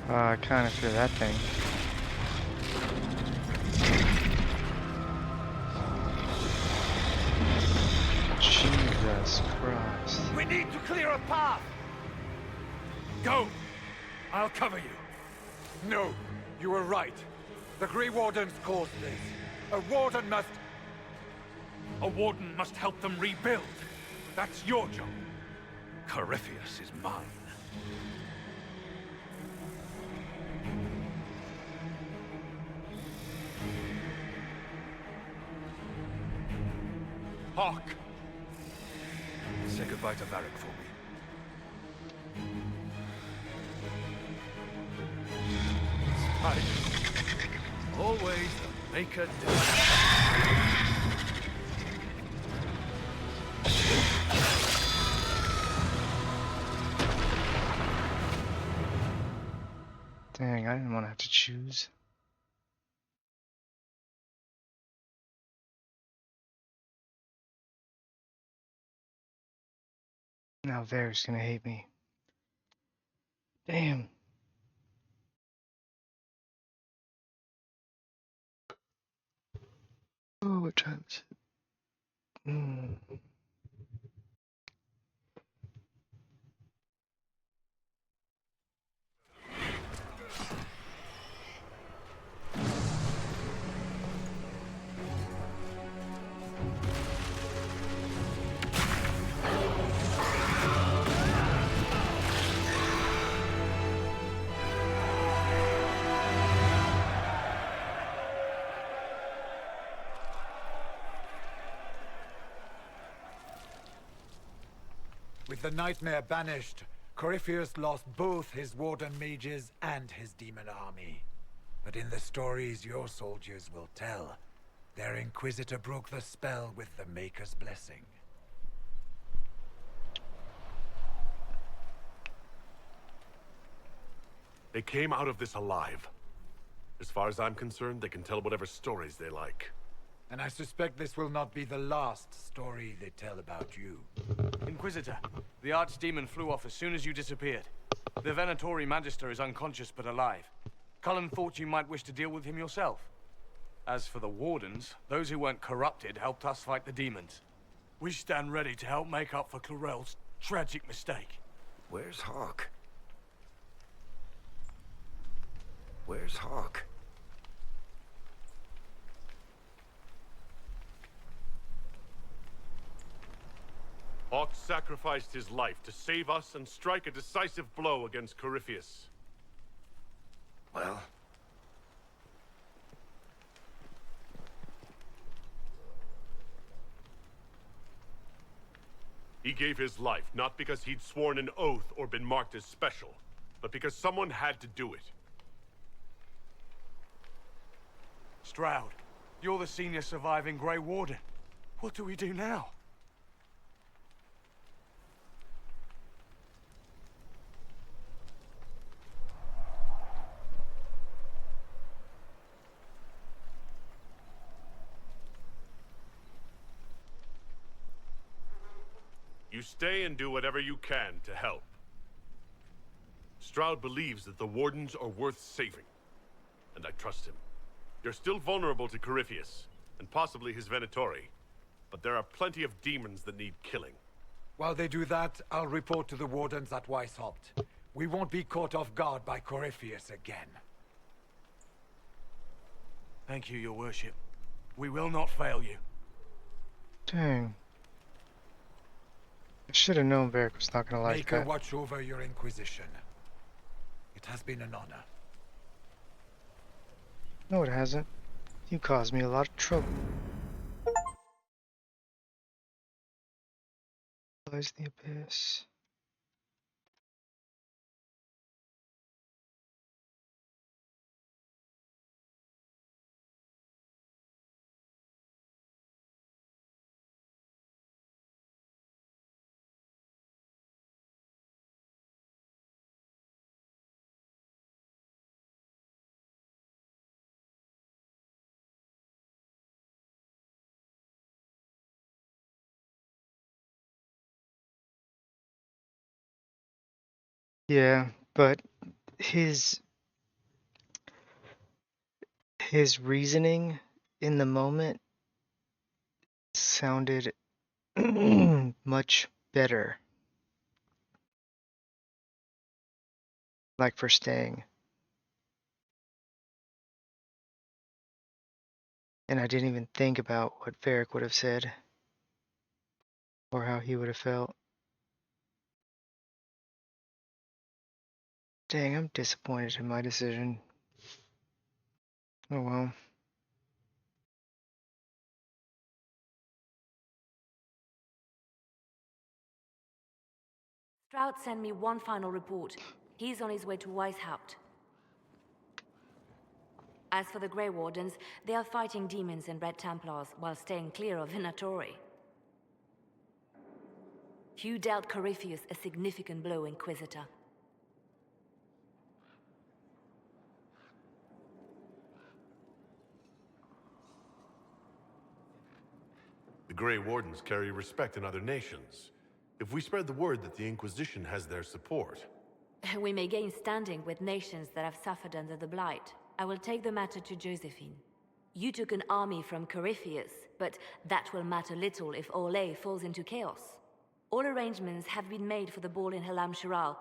I kind of fear that thing. Jesus Christ. We need to clear a path! Go! I'll cover you. No, you were right. The Grey Wardens caused this. A warden must... A warden must help them rebuild. That's your job. Corypheus is mine. Hawk! Say goodbye to Varric for me. Spider. Always the maker Dang, I didn't want to have to choose. Now Varric's gonna hate me. Damn. Oh, what time is it? With the nightmare banished, Corypheus lost both his warden mages and his demon army. But in the stories your soldiers will tell, their Inquisitor broke the spell with the Maker's blessing. They came out of this alive. As far as I'm concerned, they can tell whatever stories they like. And I suspect this will not be the last story they tell about you. Inquisitor, the Archdemon flew off as soon as you disappeared. The Venatori Magister is unconscious but alive. Cullen thought you might wish to deal with him yourself. As for the Wardens, those who weren't corrupted helped us fight the demons. We stand ready to help make up for Clarel's tragic mistake. Where's Hawk? Where's Hawk? Hawk sacrificed his life to save us and strike a decisive blow against Corypheus. Well? He gave his life not because he'd sworn an oath or been marked as special, but because someone had to do it. Stroud, you're the senior surviving Grey Warden. What do we do now? You stay and do whatever you can to help. Stroud believes that the Wardens are worth saving, and I trust him. You're still vulnerable to Corypheus, and possibly his Venatori, but there are plenty of demons that need killing. While they do that, I'll report to the Wardens at Weishaupt. We won't be caught off guard by Corypheus again. Thank you, your worship. We will not fail you. Dang. I should have known Varric was not gonna like Maker that. watch over your Inquisition. It has been an honor. No, it hasn't. You caused me a lot of trouble. Lies the abyss. Yeah, but his reasoning in the moment sounded much better, like for staying. And I didn't even think about what Varric would have said or how he would have felt. Dang, I'm disappointed in my decision. Oh well. Stroud sent me one final report. He's on his way to Weishaupt. As for the Grey Wardens, they are fighting demons and Red Templars while staying clear of Venatori. You dealt Corypheus a significant blow, Inquisitor. The Grey Wardens carry respect in other nations. If we spread the word that the Inquisition has their support... We may gain standing with nations that have suffered under the Blight. I will take the matter to Josephine. You took an army from Corypheus, but that will matter little if Orlais falls into chaos. All arrangements have been made for the ball in Halam Shiral.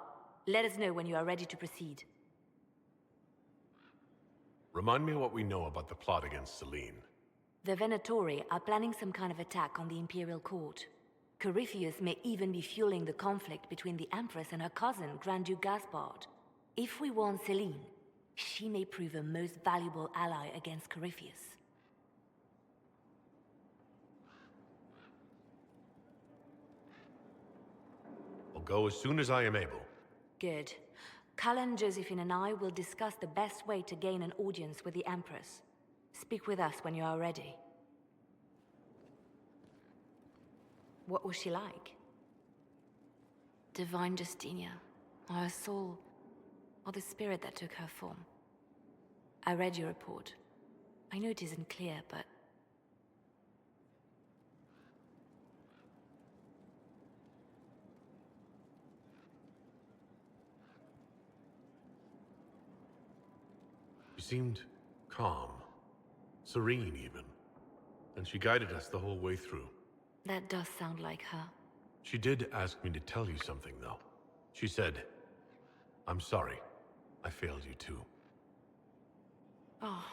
Let us know when you are ready to proceed. Remind me what we know about the plot against Selene. The Venatori are planning some kind of attack on the Imperial Court. Corypheus may even be fueling the conflict between the Empress and her cousin, Grand Duke Gaspard. If we warn Selene, she may prove a most valuable ally against Corypheus. I'll go as soon as I am able. Good. Cullen, Josephine and I will discuss the best way to gain an audience with the Empress. Speak with us when you are ready. What was she like? Divine Justinia, or her soul, or the spirit that took her form. I read your report. I know it isn't clear, but... She seemed calm, serene even, and she guided us the whole way through. That does sound like her. She did ask me to tell you something, though. She said, "I'm sorry. I failed you too." Oh.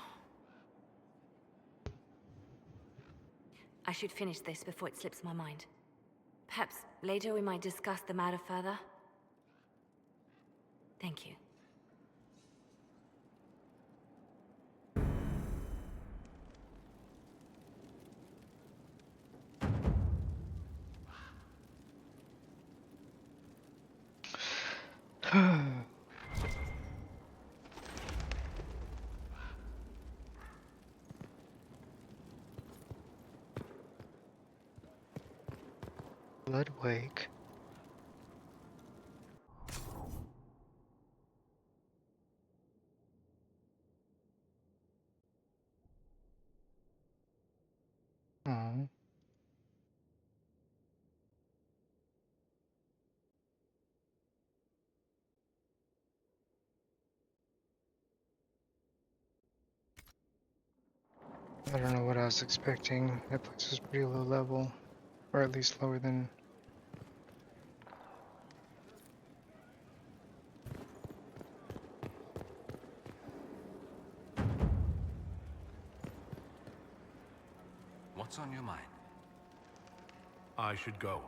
I should finish this before it slips my mind. Perhaps later we might discuss the matter further. Thank you. Blood wake. Oh. I don't know what I was expecting. That place was pretty low level, or at least lower than... What's on your mind? I should go.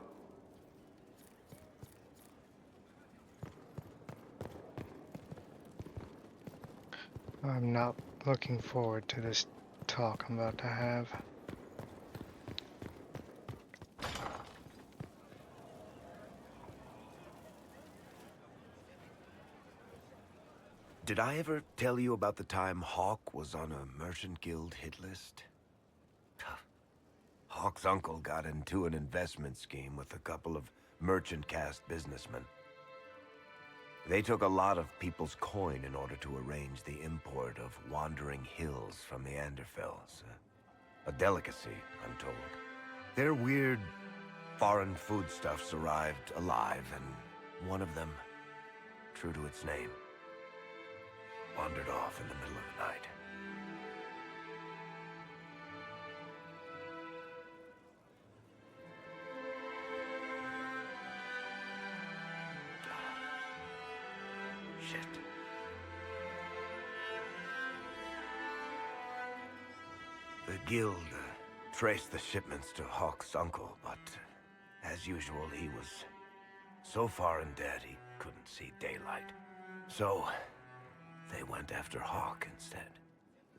I'm not looking forward to this talk I'm about to have. Did I ever tell you about the time Hawk was on a Merchant Guild hit list? Hawk's uncle got into an investment scheme with a couple of merchant caste businessmen. They took a lot of people's coin in order to arrange the import of wandering hills from the Anderfells. A delicacy, I'm told. Their weird, foreign foodstuffs arrived alive, and one of them, true to its name, wandered off in the middle of the night. Shit. The guild traced the shipments to Hawk's uncle, but as usual, he was so far in debt he couldn't see daylight. So they went after Hawk instead.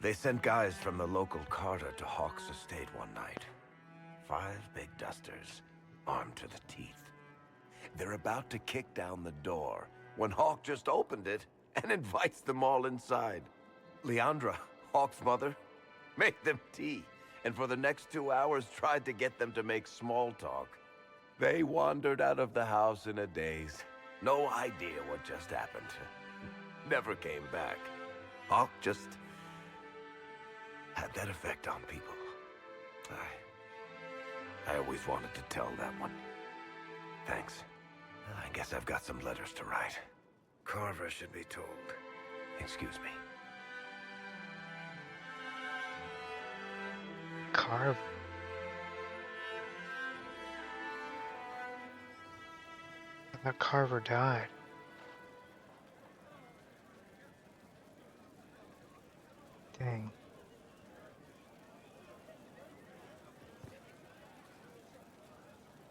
They sent guys from the local carter to Hawk's estate one night. 5 big dusters, armed to the teeth. They're about to kick down the door when Hawk just opened it and invites them all inside. Leandra, Hawk's mother, made them tea, and for the next 2 hours tried to get them to make small talk. They wandered out of the house in a daze. No idea what just happened. Never came back. Hawk just had that effect on people. I always wanted to tell that one. Thanks. I guess I've got some letters to write. Carver should be told. Excuse me. Carver? I thought Carver died. Dang.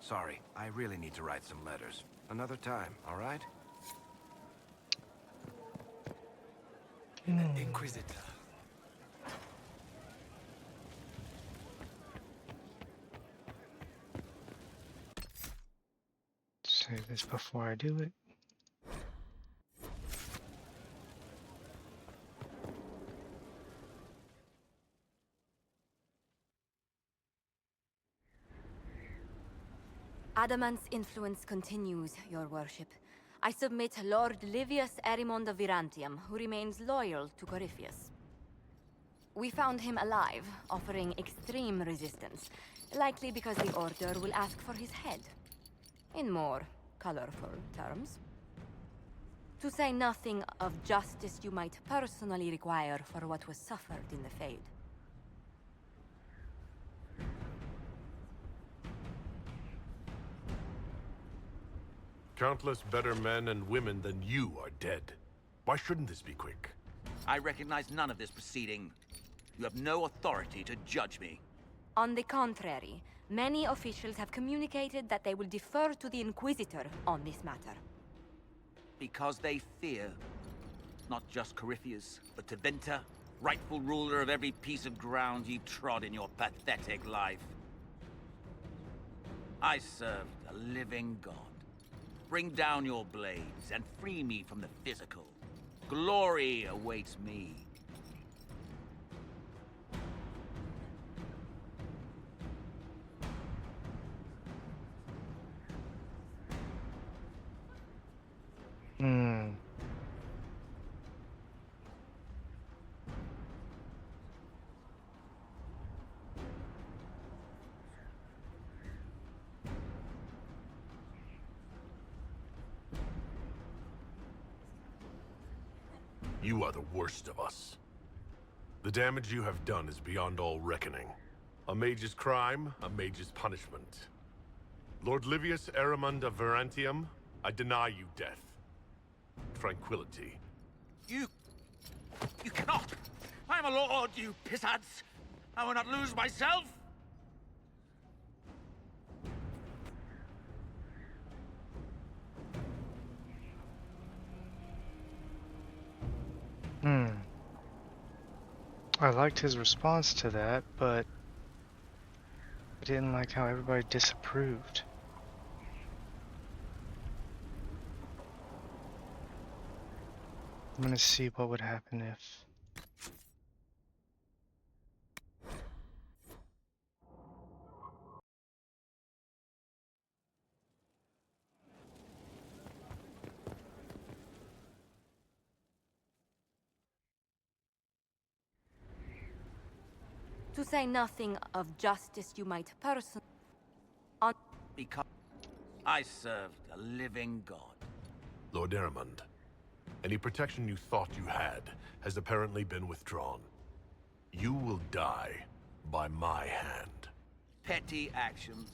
Sorry, I really need to write some letters. Another time, all right? Inquisitor. Save this before I do it. Adamant's influence continues, your worship. I submit Lord Livius Erimond of Virantium, who remains loyal to Corypheus. We found him alive, offering extreme resistance, likely because the Order will ask for his head. In more colorful terms. To say nothing of justice you might personally require for what was suffered in the Fade. Countless better men and women than you are dead. Why shouldn't this be quick? I recognize none of this proceeding. You have no authority to judge me. On the contrary, many officials have communicated that they will defer to the Inquisitor on this matter. Because they fear. Not just Corypheus, but Tevinter, rightful ruler of every piece of ground you trod in your pathetic life. I served a living god. Bring down your blades and free me from the physical. Glory awaits me. You are the worst of us. The damage you have done is beyond all reckoning. A mage's crime, a mage's punishment. Lord Livius Erimond of Virantium, I deny you death. Tranquility. You cannot! I am a lord, you pissants! I will not lose myself! I liked his response to that, but I didn't like how everybody disapproved. I'm gonna see what would happen if... To say nothing of justice you might personally... Because I served a living god. Lord Eramund, any protection you thought you had has apparently been withdrawn. You will die by my hand. Petty actions.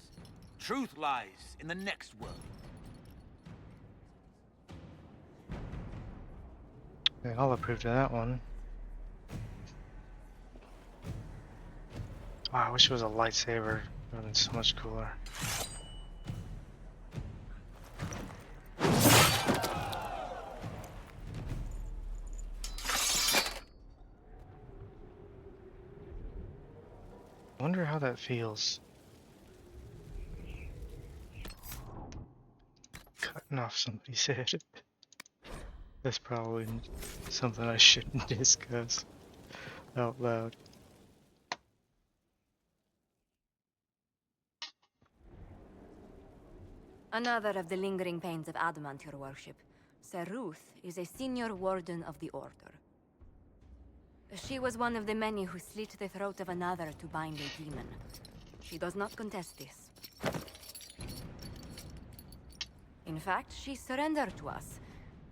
Truth lies in the next world. Yeah, I'll approve to that one. Oh, I wish it was a lightsaber. It would have been so much cooler. I wonder how that feels. Cutting off somebody's head. That's probably something I shouldn't discuss out loud. Another of the lingering pains of adamant, your worship. Sir Ruth is a senior warden of the Order. She was one of the many who slit the throat of another to bind a demon. She does not contest this. In fact, she surrendered to us.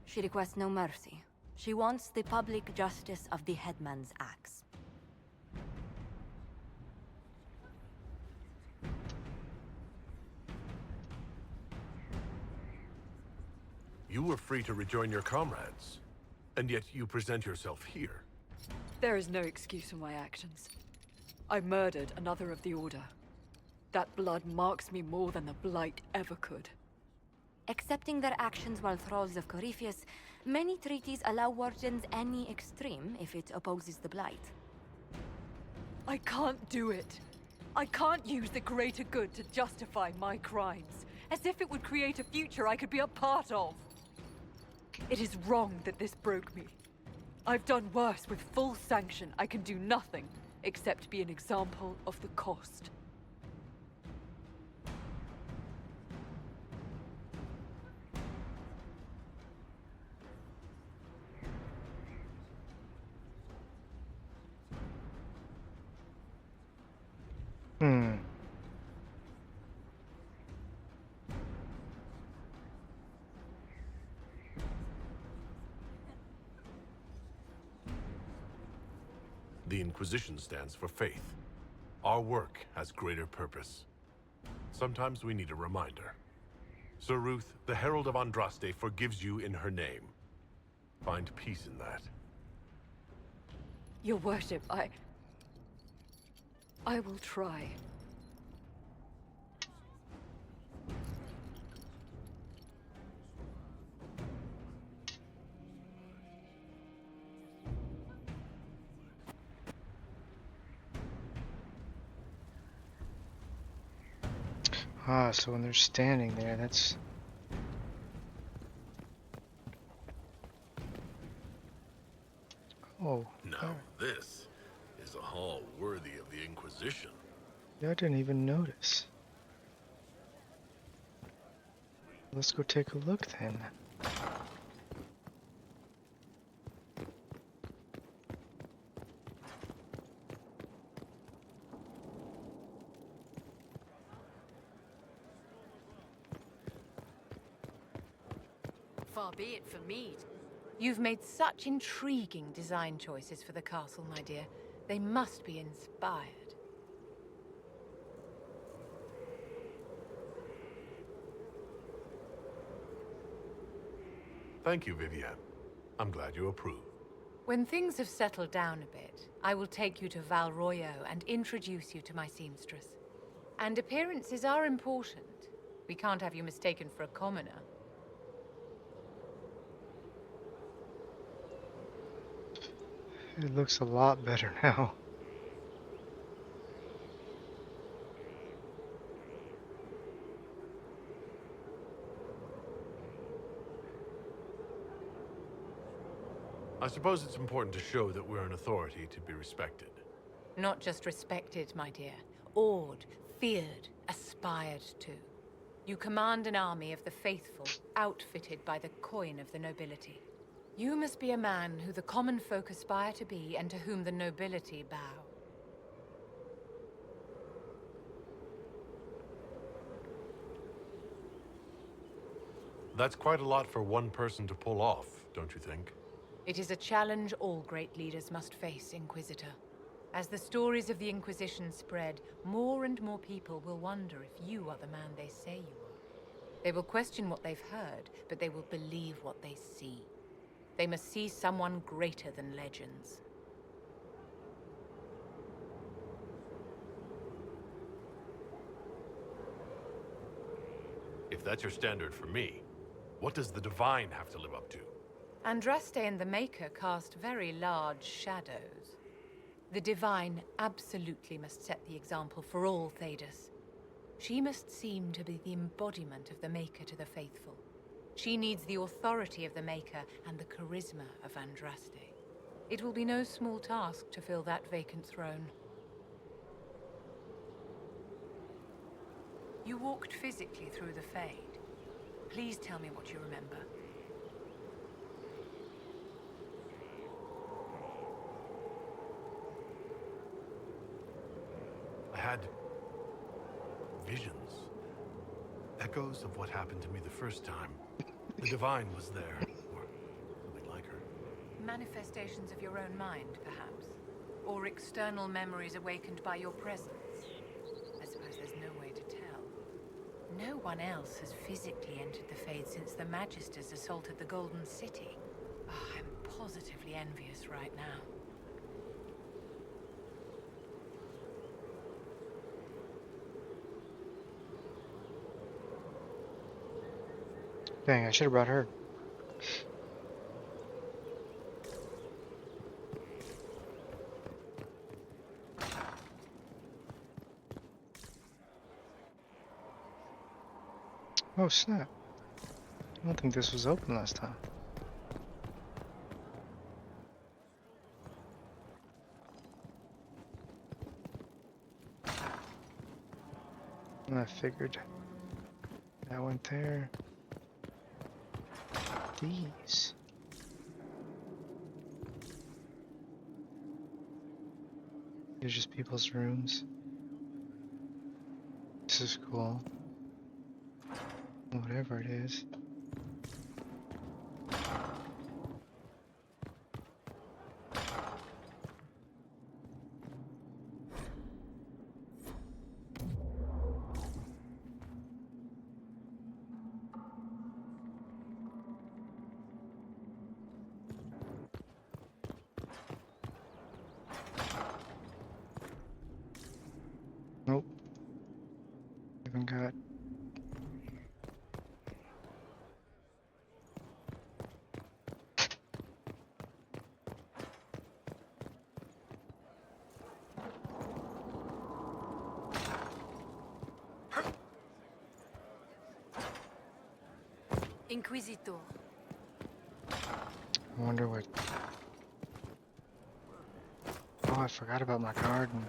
She requests no mercy. She wants the public justice of the headman's axe. You were free to rejoin your comrades, and yet you present yourself here. There is no excuse for my actions. I murdered another of the Order. That blood marks me more than the Blight ever could. Accepting their actions while thralls of Corypheus, many treaties allow wardens any extreme if it opposes the Blight. I can't do it. I can't use the greater good to justify my crimes, as if it would create a future I could be a part of. It is wrong that this broke me. I've done worse with full sanction. I can do nothing except be an example of the cost. The Inquisition stands for faith. Our work has greater purpose. Sometimes we need a reminder. Sir Ruth, the Herald of Andraste forgives you in her name. Find peace in that. Your worship, I will try. Ah, so when they're standing there, that's... Oh. Now this is a hall worthy of the Inquisition. Yeah, I didn't even notice. Let's go take a look then. Far be it for me. You've made such intriguing design choices for the castle, my dear. They must be inspired. Thank you, Vivienne. I'm glad you approve. When things have settled down a bit, I will take you to Val Royo and introduce you to my seamstress. And appearances are important. We can't have you mistaken for a commoner. It looks a lot better now. I suppose it's important to show that we're an authority to be respected. Not just respected, my dear. Awed, feared, aspired to. You command an army of the faithful, outfitted by the coin of the nobility. You must be a man who the common folk aspire to be and to whom the nobility bow. That's quite a lot for one person to pull off, don't you think? It is a challenge all great leaders must face, Inquisitor. As the stories of the Inquisition spread, more and more people will wonder if you are the man they say you are. They will question what they've heard, but they will believe what they see. They must see someone greater than legends. If that's your standard for me, what does the Divine have to live up to? Andraste and the Maker cast very large shadows. The Divine absolutely must set the example for all Thedas. She must seem to be the embodiment of the Maker to the faithful. She needs the authority of the Maker and the charisma of Andraste. It will be no small task to fill that vacant throne. You walked physically through the Fade. Please tell me what you remember. I had visions. Echoes of what happened to me the first time. The Divine was there, or something like her. Manifestations of your own mind, perhaps? Or external memories awakened by your presence? I suppose there's no way to tell. No one else has physically entered the Fade since the Magisters assaulted the Golden City. Oh, I'm positively envious right now. Dang, I should have brought her. Oh snap. I don't think this was open last time. I figured that went there. These. They're just people's rooms. This is cool. Whatever it is. Nope. Haven't got. Inquisitor. I wonder what. Oh, I forgot about my garden.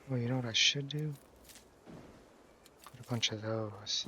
Well, you know what I should do? Put a bunch of those.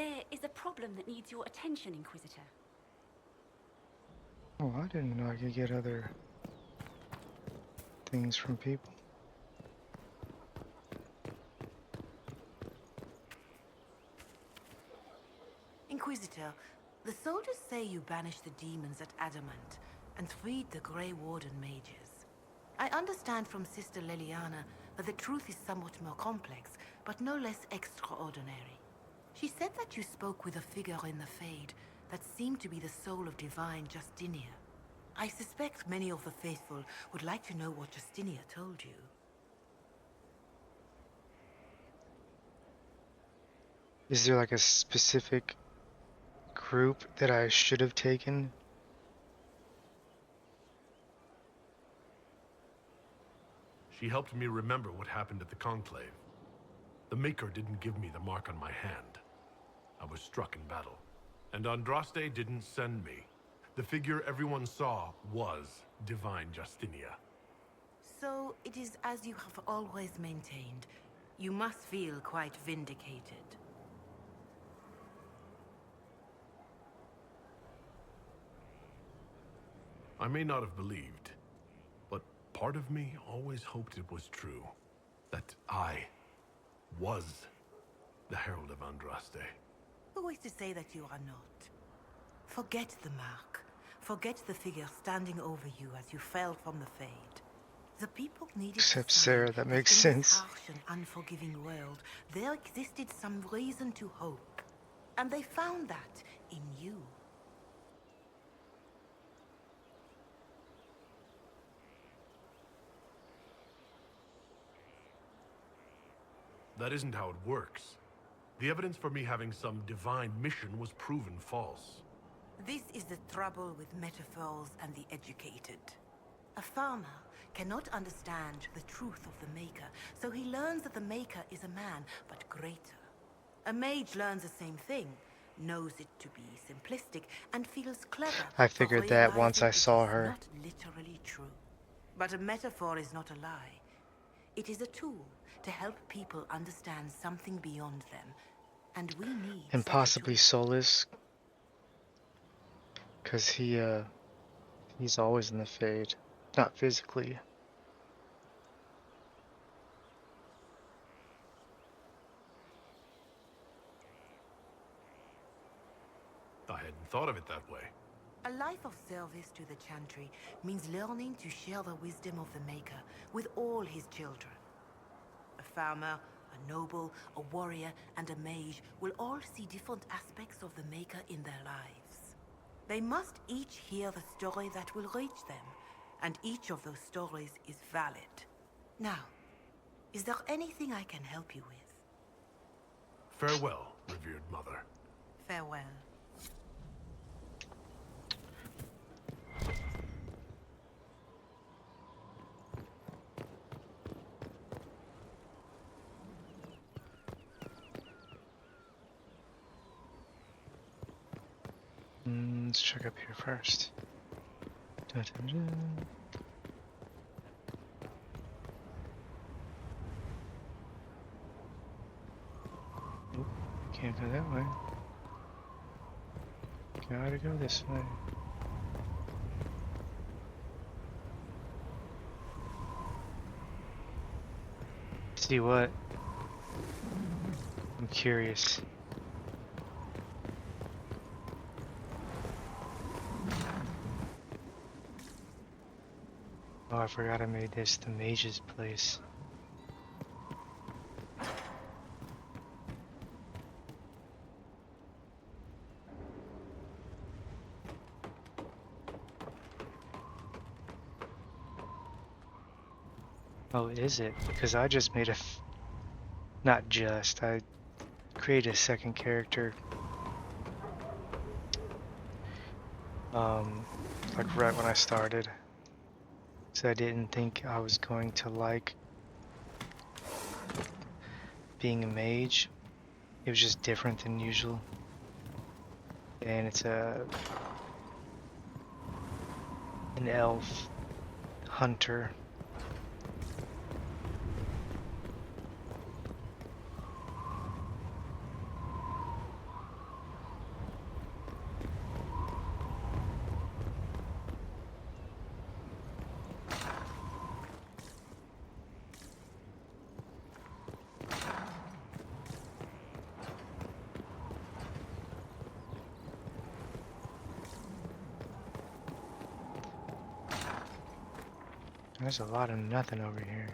There is a problem that needs your attention, Inquisitor. Oh, I didn't know I could get other things from people. Inquisitor, the soldiers say you banished the demons at Adamant and freed the Grey Warden mages. I understand from Sister Leliana that the truth is somewhat more complex, but no less extraordinary. She said that you spoke with a figure in the Fade that seemed to be the soul of divine Justinia. I suspect many of the faithful would like to know what Justinia told you. Is there like a specific group that I should have taken? She helped me remember what happened at the Conclave. The Maker didn't give me the mark on my hand. I was struck in battle. And Andraste didn't send me. The figure everyone saw was divine Justinia. So it is as you have always maintained. You must feel quite vindicated. I may not have believed, but part of me always hoped it was true. That I was the Herald of Andraste. Who is to say that you are not? Forget the mark. Forget the figure standing over you as you fell from the Fade. The people needed Except to sign Sarah, that makes in sense. this harsh and unforgiving world, there existed some reason to hope. And they found that in you. That isn't how it works. The evidence for me having some divine mission was proven false. This is the trouble with metaphors and the educated. A farmer cannot understand the truth of the Maker, so he learns that the Maker is a man, but greater. A mage learns the same thing, knows it to be simplistic, and feels clever. I figured that once I saw her. Not literally true. But a metaphor is not a lie. It is a tool to help people understand something beyond them. And we need... And possibly Solus. Because he's always in the Fade. Not physically. I hadn't thought of it that way. A life of service to the Chantry means learning to share the wisdom of the Maker with all his children. A farmer, a noble, a warrior, and a mage will all see different aspects of the Maker in their lives. They must each hear the story that will reach them, and each of those stories is valid. Now, is there anything I can help you with? Farewell, revered mother. Farewell. Let's check up here first. Da-da-da. Nope, can't go that way. Gotta go this way. See what? I'm curious. Oh, I forgot I made this the mage's place. Oh, is it? Because I just made not just, I created a second character. Like right when I started. So I didn't think I was going to like being a mage. It was just different than usual. And it's an elf hunter. There's a lot of nothing over here.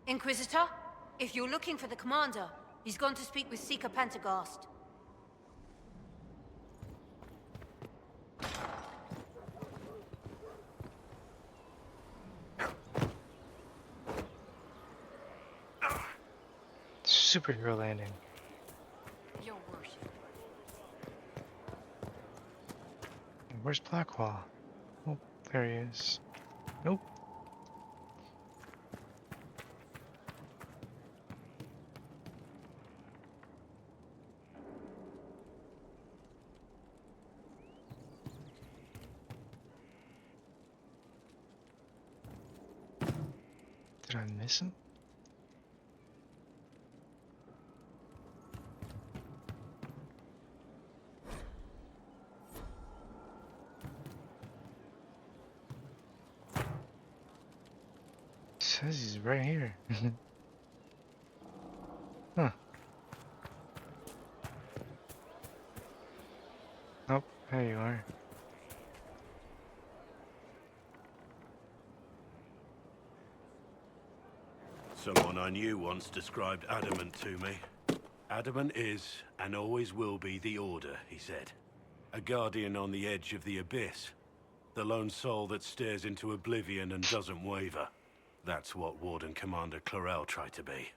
Inquisitor, if you're looking for the commander, he's gone to speak with Seeker Pentagast. Superhero landing. Your worship. Where's Blackwall? Oh, there he is. Nope. Did I miss him? Says he's right here. Huh. Oh, there you are. Someone I knew once described adamant to me. Adamant is, and always will be, the Order, he said. A guardian on the edge of the abyss. The lone soul that stares into oblivion and doesn't waver. That's what Warden Commander Clarel tried to be.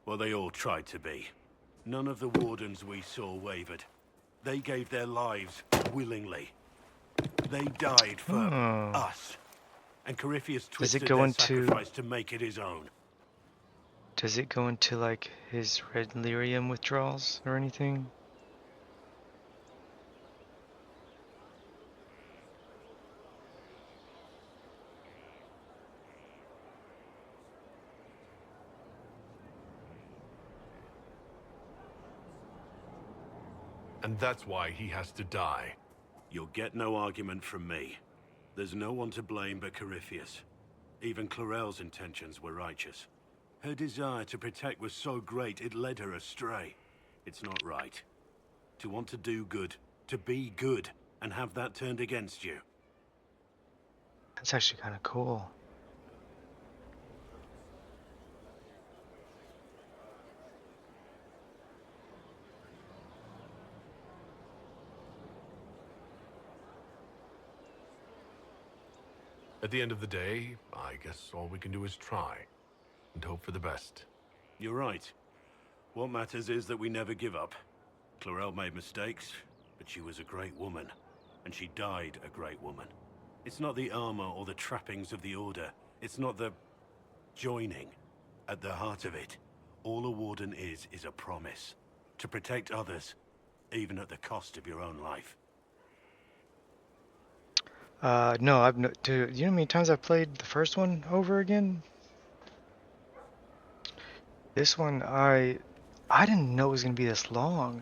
Well, they all tried to be. None of the Wardens we saw wavered. They gave their lives willingly. They died for us. And Corypheus twisted their sacrifice to make it his own. Does it go into like his red lyrium withdrawals or anything? And that's why he has to die. You'll get no argument from me. There's no one to blame but Corypheus. Even Clarel's intentions were righteous. Her desire to protect was so great it led her astray. It's not right. To want to do good, to be good, and have that turned against you. That's actually kind of cool. At the end of the day, I guess all we can do is try. And hope for the best. You're right. What matters is that we never give up. Clarel made mistakes, but she was a great woman. And she died a great woman. It's not the armor or the trappings of the Order. It's not the joining. At the heart of it, all a Warden is a promise. To protect others, even at the cost of your own life. No, dude, you know how many times I've played the first one over again? This one, I didn't know it was gonna be this long.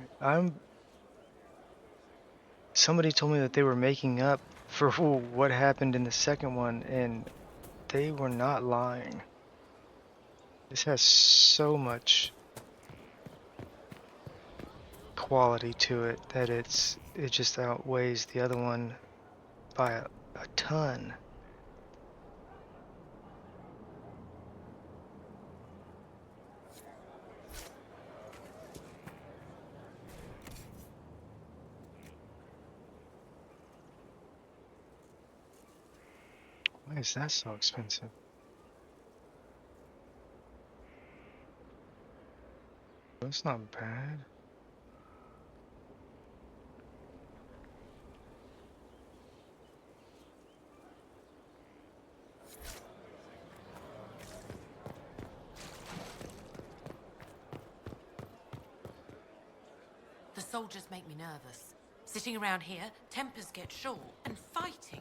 Somebody told me that they were making up for what happened in the second one, and they were not lying. This has so much quality to it that it just outweighs the other one by a ton. Why is that so expensive? That's not bad. The soldiers make me nervous. Sitting around here, tempers get short, and fighting.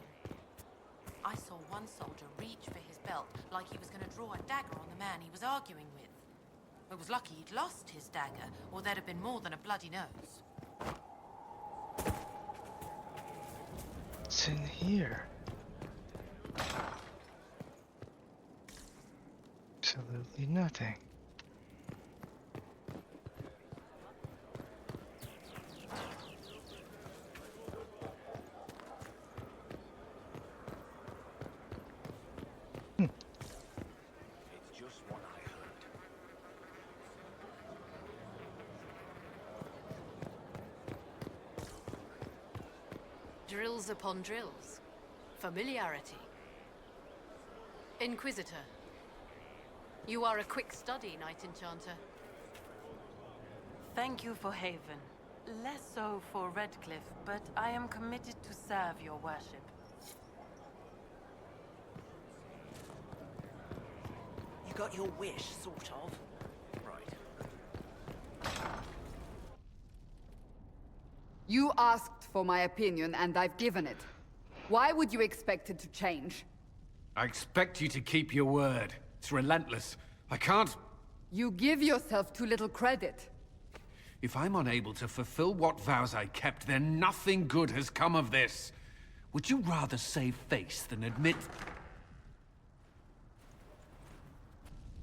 I saw one soldier reach for his belt like he was going to draw a dagger on the man he was arguing with. It was lucky he'd lost his dagger, or there'd have been more than a bloody nose. What's in here? Absolutely nothing. It's just what I heard. Drills upon drills. Familiarity. Inquisitor. You are a quick study, Knight Enchanter. Thank you for Haven. Less so for Redcliffe, but I am committed to serve your worship. You got your wish, sort of. Right. You asked for my opinion, and I've given it. Why would you expect it to change? I expect you to keep your word. It's relentless. I can't... You give yourself too little credit. If I'm unable to fulfill what vows I kept, then nothing good has come of this. Would you rather save face than admit...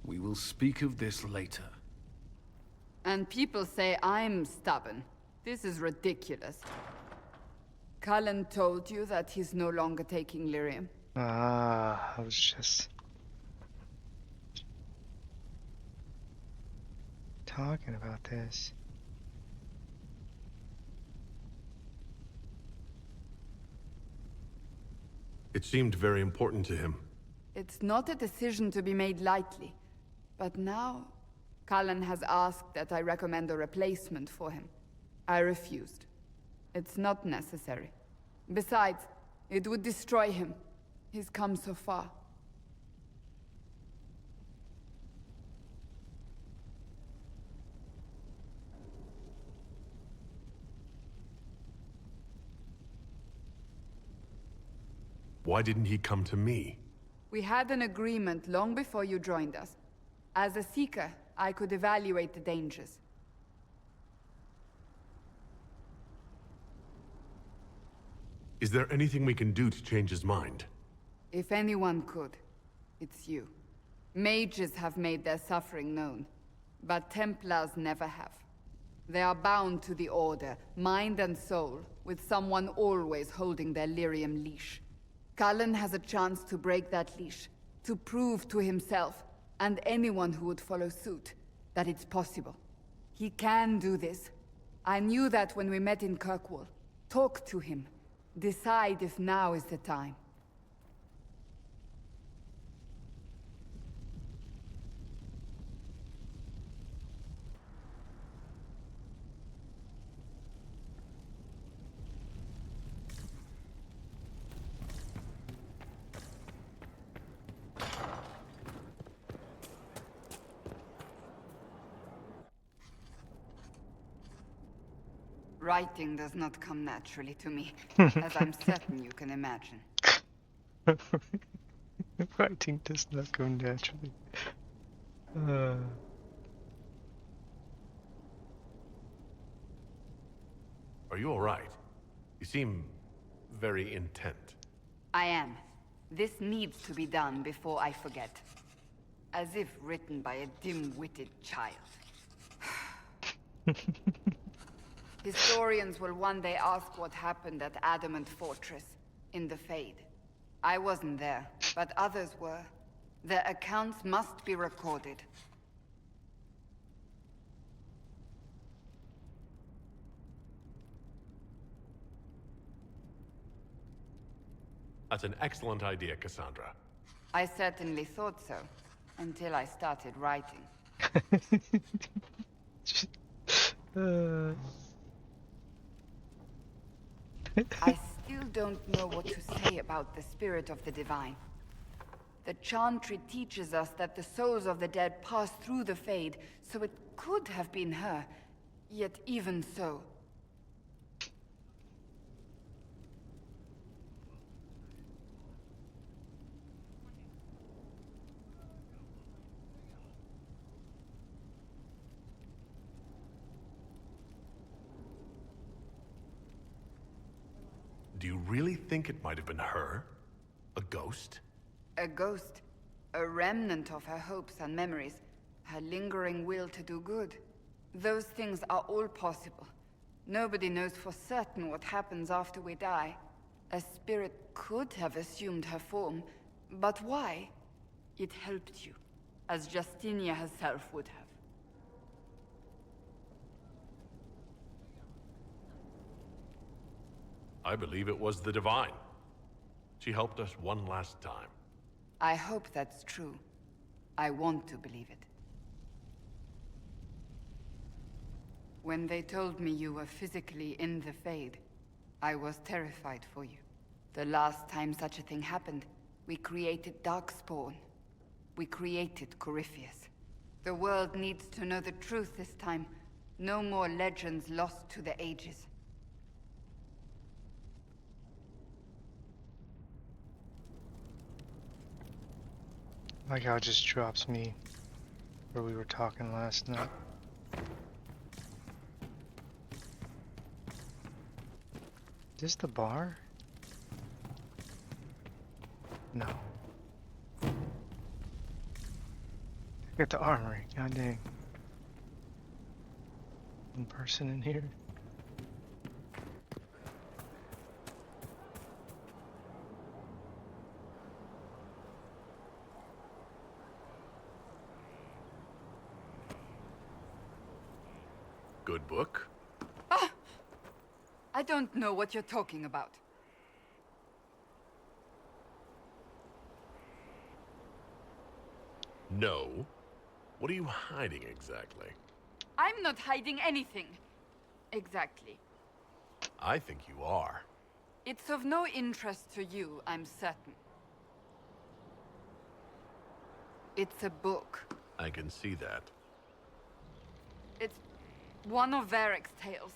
We will speak of this later. And people say I'm stubborn. This is ridiculous. Cullen told you that he's no longer taking lyrium. Ah, I was just talking about this. It seemed very important to him. It's not a decision to be made lightly. But now, Cullen has asked that I recommend a replacement for him. I refused. It's not necessary. Besides, it would destroy him. He's come so far. Why didn't he come to me? We had an agreement long before you joined us. As a Seeker, I could evaluate the dangers. Is there anything we can do to change his mind? If anyone could, it's you. Mages have made their suffering known, but Templars never have. They are bound to the Order, mind and soul, with someone always holding their lyrium leash. Cullen has a chance to break that leash, to prove to himself, and anyone who would follow suit, that it's possible. He can do this. I knew that when we met in Kirkwall. Talk to him. Decide if now is the time. Writing does not come naturally to me, as I'm certain you can imagine. Writing does not come naturally. Are you all right? You seem very intent. I am. This needs to be done before I forget. As if written by a dim-witted child. Historians will one day ask what happened at Adamant Fortress, in the Fade. I wasn't there, but others were. Their accounts must be recorded. That's an excellent idea, Cassandra. I certainly thought so, until I started writing. I still don't know what to say about the spirit of the divine. The Chantry teaches us that the souls of the dead pass through the Fade, so it could have been her. Yet even so... Do you really think it might have been her? A ghost? A ghost. A remnant of her hopes and memories. Her lingering will to do good. Those things are all possible. Nobody knows for certain what happens after we die. A spirit could have assumed her form, but why? It helped you, as Justinia herself would have. I believe it was the Divine. She helped us one last time. I hope that's true. I want to believe it. When they told me you were physically in the Fade, I was terrified for you. The last time such a thing happened, we created Darkspawn. We created Corypheus. The world needs to know the truth this time. No more legends lost to the ages. Like how it just drops me where we were talking last night. Is this the bar? No. Look at the armory, god dang. One person in here. Good book? Ah! I don't know what you're talking about. No. What are you hiding exactly? I'm not hiding anything. Exactly. I think you are. It's of no interest to you, I'm certain. It's a book. I can see that. It's one of Varric's tales.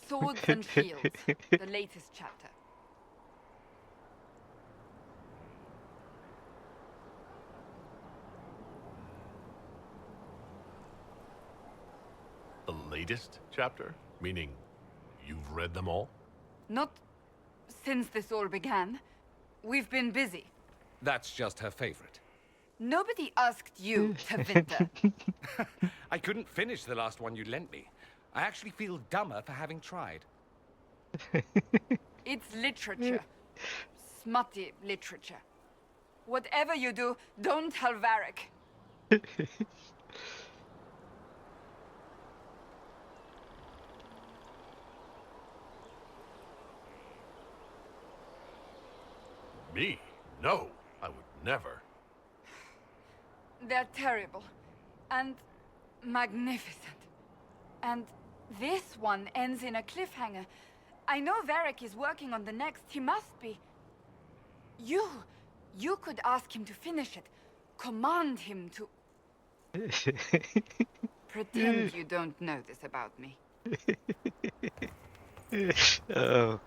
Swords and Shields, the latest chapter. The latest chapter? Meaning, you've read them all? Not since this all began. We've been busy. That's just her favorite. Nobody asked you to Winter. I couldn't finish the last one you lent me. I actually feel dumber for having tried. It's literature. Smutty literature. Whatever you do, don't tell Varric. Me? No, I would never. They're terrible. And magnificent. And this one ends in a cliffhanger. I know Varric is working on the next. He must be. You could ask him to finish it. Command him to... Pretend you don't know this about me. Oh.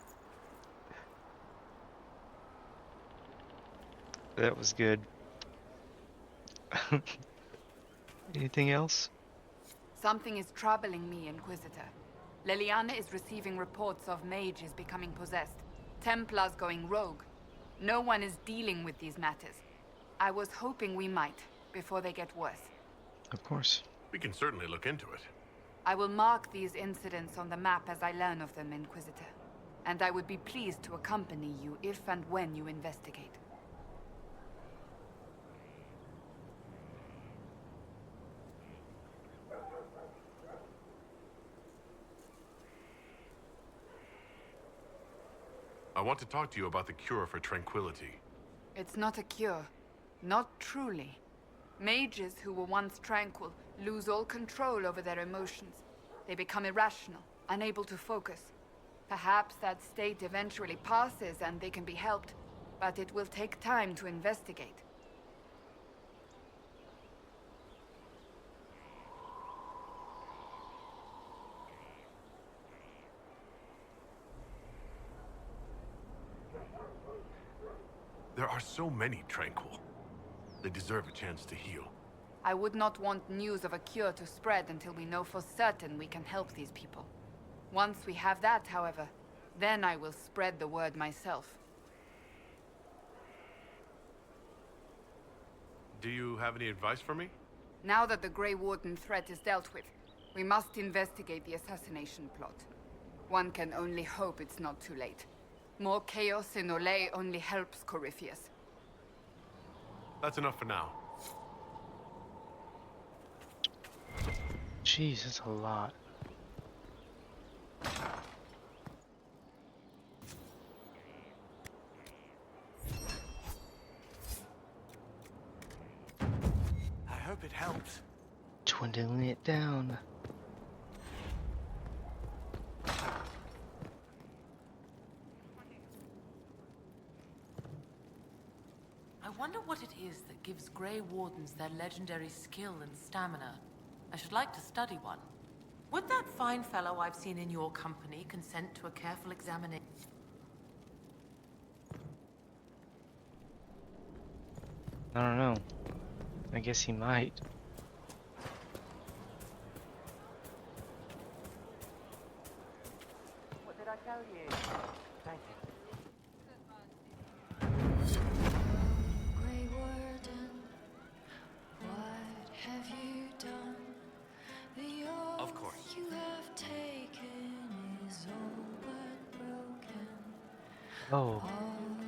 That was good. Anything else? Something is troubling me, Inquisitor. Leliana is receiving reports of mages becoming possessed. Templars going rogue. No one is dealing with these matters. I was hoping we might, before they get worse. Of course. We can certainly look into it. I will mark these incidents on the map as I learn of them, Inquisitor. And I would be pleased to accompany you if and when you investigate. I want to talk to you about the cure for tranquility. It's not a cure. Not truly. Mages who were once tranquil lose all control over their emotions. They become irrational, unable to focus. Perhaps that state eventually passes and they can be helped, but it will take time to investigate. There are so many tranquil. They deserve a chance to heal. I would not want news of a cure to spread until we know for certain we can help these people. Once we have that, however, Then I will spread the word myself. Do you have any advice for me? Now that the Grey Warden threat is dealt with, we must investigate the assassination plot. One can only hope it's not too late. More chaos in Olay only helps Corypheus. That's enough for now. Jeez, that's a lot. I hope it helps. Dwindling it down. I wonder what it is that gives Grey Wardens their legendary skill and stamina. I should like to study one. Would that fine fellow I've seen in your company consent to a careful examination? I don't know. I guess he might. What did I tell you? Thank you. Grey Warden, what have you done? The Of course. oath you have taken is all but broken. Oh,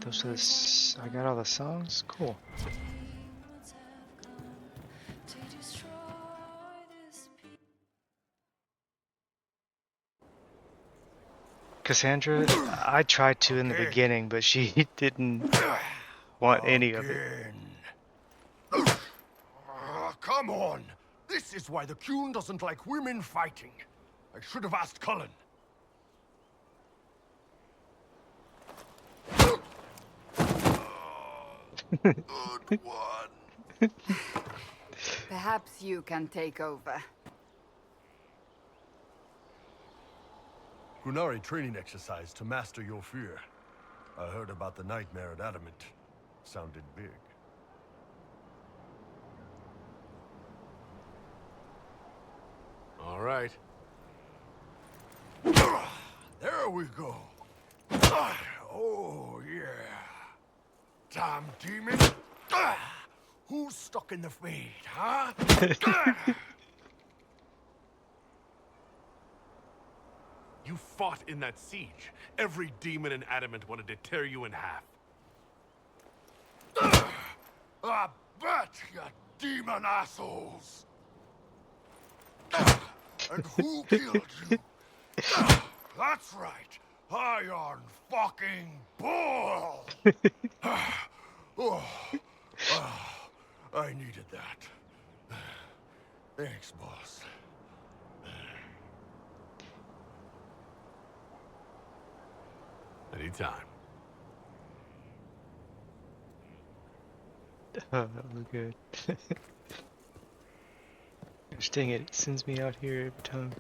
those are I got all the songs? Cool. Demons have come to destroy this peace. Cassandra, I tried to in the beginning, but she didn't want any of it. Come on! This is why the Qun doesn't like women fighting. I should have asked Cullen. Good one. Perhaps you can take over. Brunari training exercise to master your fear. I heard about the nightmare at Adamant. Sounded big. All right. There we go. Oh, yeah. Damn demon. Who's stuck in the fade, huh? You fought in that siege. Every demon in Adamant wanted to tear you in half. I bet, you demon assholes. And who killed you? That's right. Iron fucking Bull. I needed that. Thanks, boss. Anytime. Oh, that was good. Gosh dang it, it sends me out here every time.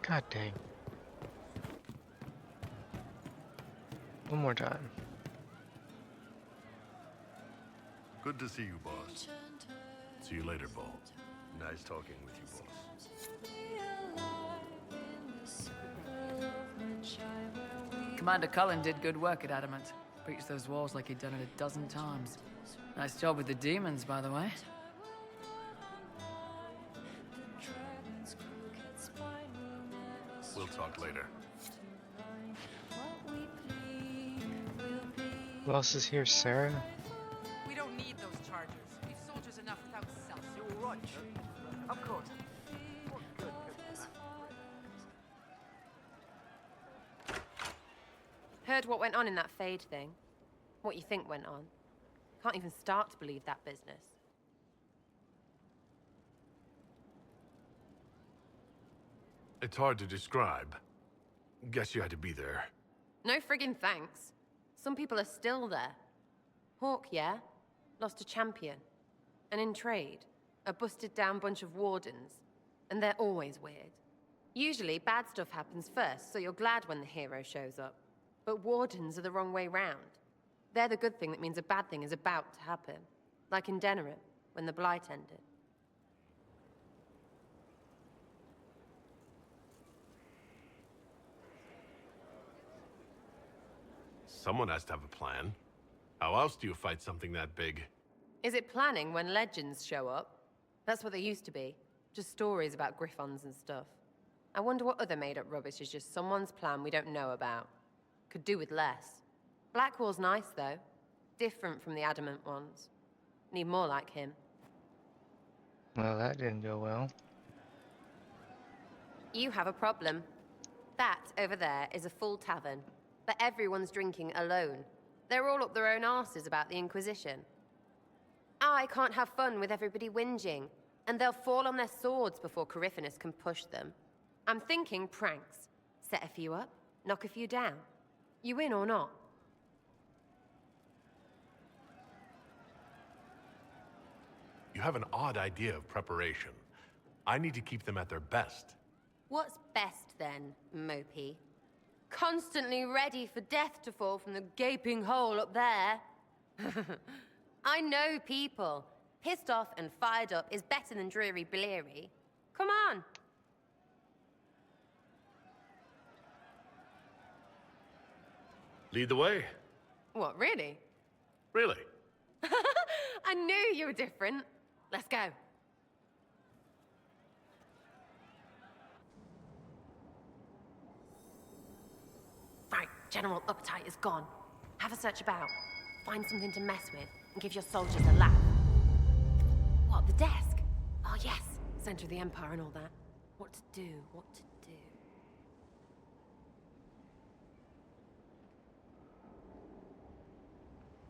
God dang. One more time. Good to see you, boss. See you later, Bull. Nice talking with you, boss. Commander Cullen did good work at Adamant. Breached those walls like he'd done it a dozen times. Nice job with the demons, by the way. We'll talk later. Who else is here, Sarah? We don't need those charges. We've soldiers enough without cells. You're all right, of course. Heard what went on in that Fade thing? What you think went on? Can't even start to believe that business. It's hard to describe. Guess you had to be there. No friggin' thanks. Some people are still there. Hawk, yeah? Lost a champion. And in trade, a busted down bunch of wardens. And they're always weird. Usually, bad stuff happens first, so you're glad when the hero shows up. But wardens are the wrong way round. They're the good thing that means a bad thing is about to happen. Like in Denerim, when the Blight ended. Someone has to have a plan. How else do you fight something that big? Is it planning when legends show up? That's what they used to be. Just stories about griffons and stuff. I wonder what other made-up rubbish is just someone's plan we don't know about. Could do with less. Blackwall's nice, though. Different from the adamant ones. Need more like him. Well, that didn't go well. You have a problem. That, over there, is a full tavern. But everyone's drinking alone. They're all up their own arses about the Inquisition. I can't have fun with everybody whinging, and they'll fall on their swords before Corypheus can push them. I'm thinking pranks. Set a few up, knock a few down. You in or not? You have an odd idea of preparation. I need to keep them at their best. What's best then, Mopey? Constantly ready for death to fall from the gaping hole up there. I know people. Pissed off and fired up is better than dreary bleary. Come on. Lead the way. What, really? Really? I knew you were different. Let's go. Right, general appetite is gone. Have a search about. Find something to mess with, and give your soldiers a laugh. What, the desk? Oh yes, center of the Empire and all that. What to do, what to do.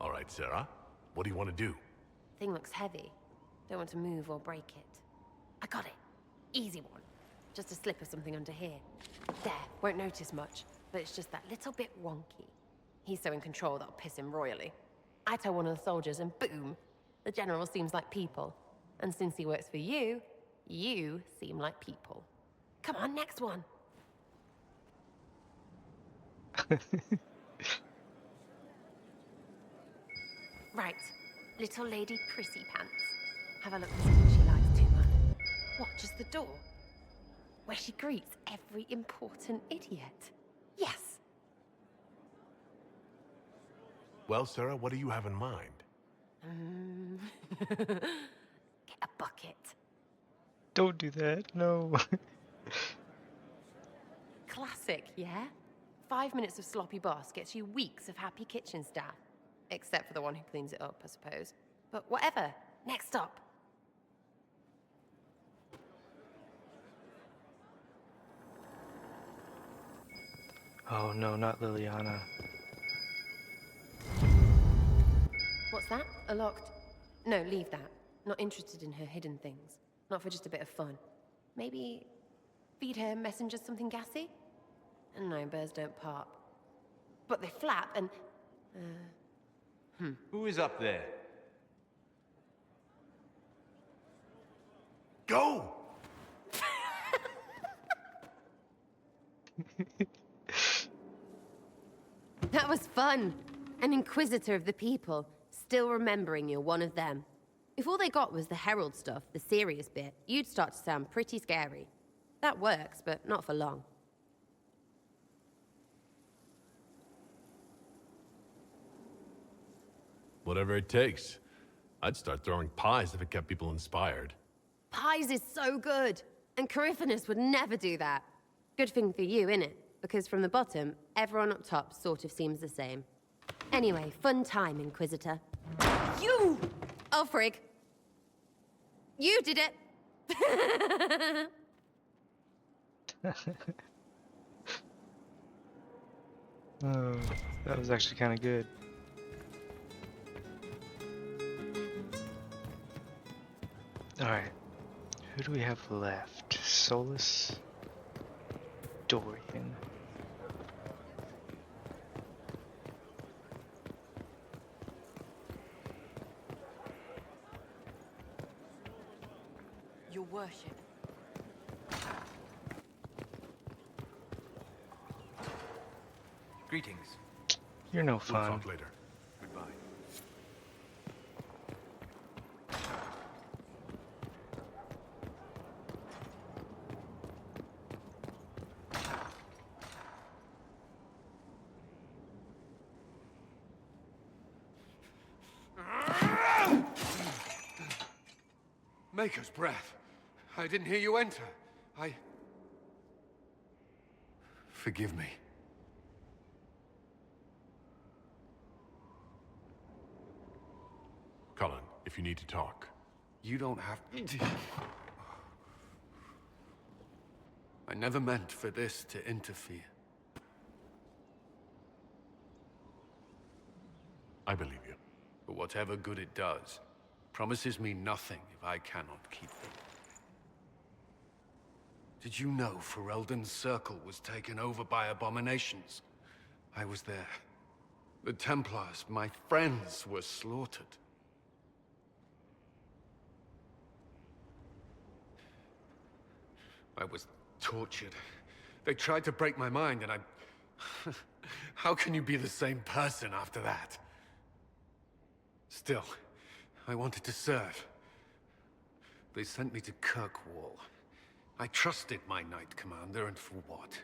All right, Sarah. What do you want to do? Thing looks heavy. Don't want to move or break it. I got it. Easy one. Just a slip or something under here. There, won't notice much, but it's just that little bit wonky. He's so in control that'll piss him royally. I tell one of the soldiers and boom, the general seems like people. And since he works for you, you seem like people. Come on, next one. Right, little lady prissy pants. Have a look and see what she likes too much. What, just the door? Where she greets every important idiot. Yes. Well, Sarah, what do you have in mind? Get a bucket. Don't do that, no. Classic, yeah? 5 minutes of sloppy boss gets you weeks of happy kitchen staff. Except for the one who cleans it up, I suppose. But whatever. Next up. Oh no, not Liliana. What's that? A locked... No, leave that. Not interested in her hidden things. Not for just a bit of fun. Maybe... feed her messengers something gassy? No, birds don't pop. But they flap and... Who is up there? Go! That was fun. An inquisitor of the people, still remembering you're one of them. If all they got was the herald stuff, the serious bit, you'd start to sound pretty scary. That works, but not for long. Whatever it takes. I'd start throwing pies if it kept people inspired. Pies is so good, and Corypheus would never do that. Good thing for you, innit? Because from the bottom, everyone up top sort of seems the same. Anyway, fun time, Inquisitor. You! Oh, frig. You did it! Oh, that was actually kind of good. Alright, who do we have left? Solus? Dorian. Your worship. Greetings. You're no We'll fun. talk later. Goodbye. Maker's breath. I didn't hear you enter. Forgive me. Cullen, if you need to talk. You don't have to. I never meant for this to interfere. I believe you. But whatever good it does, promises me nothing if I cannot keep them. Did you know Ferelden's circle was taken over by abominations? I was there. The Templars, my friends, were slaughtered. I was tortured. They tried to break my mind, and I... How can you be the same person after that? Still, I wanted to serve. They sent me to Kirkwall. I trusted my Knight Commander, and for what?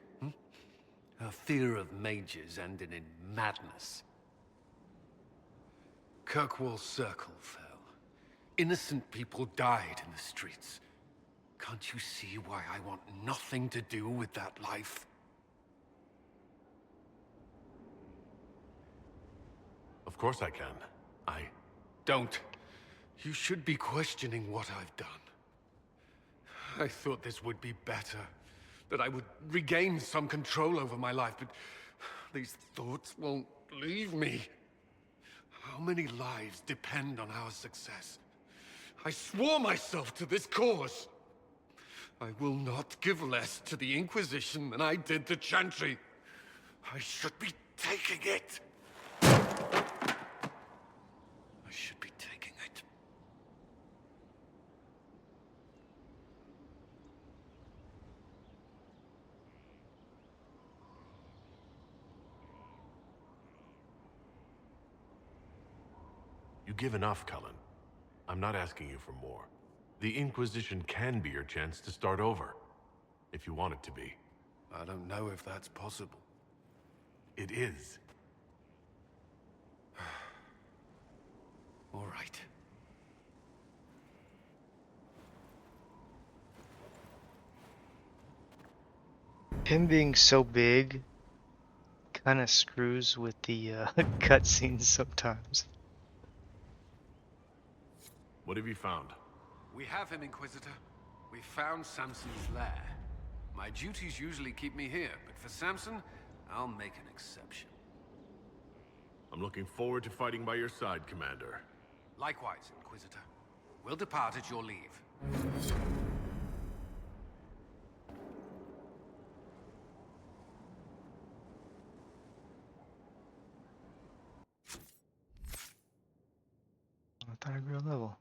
Her fear of mages ended in madness. Kirkwall's circle fell. Innocent people died in the streets. Can't you see why I want nothing to do with that life? Of course I can. Don't. You should be questioning what I've done. I thought this would be better. That I would regain some control over my life, but these thoughts won't leave me. How many lives depend on our success? I swore myself to this cause. I will not give less to the Inquisition than I did to Chantry. I should be taking it. I should be taking it. You give enough, Cullen. I'm not asking you for more. The Inquisition can be your chance to start over. If you want it to be. I don't know if that's possible. It is. All right. Him being so big kind of screws with the cutscenes sometimes. What have you found? We have him, Inquisitor. We found Samson's lair. My duties usually keep me here, but for Samson, I'll make an exception. I'm looking forward to fighting by your side, Commander. Likewise, Inquisitor. We'll depart at your leave. I thought I grew a level.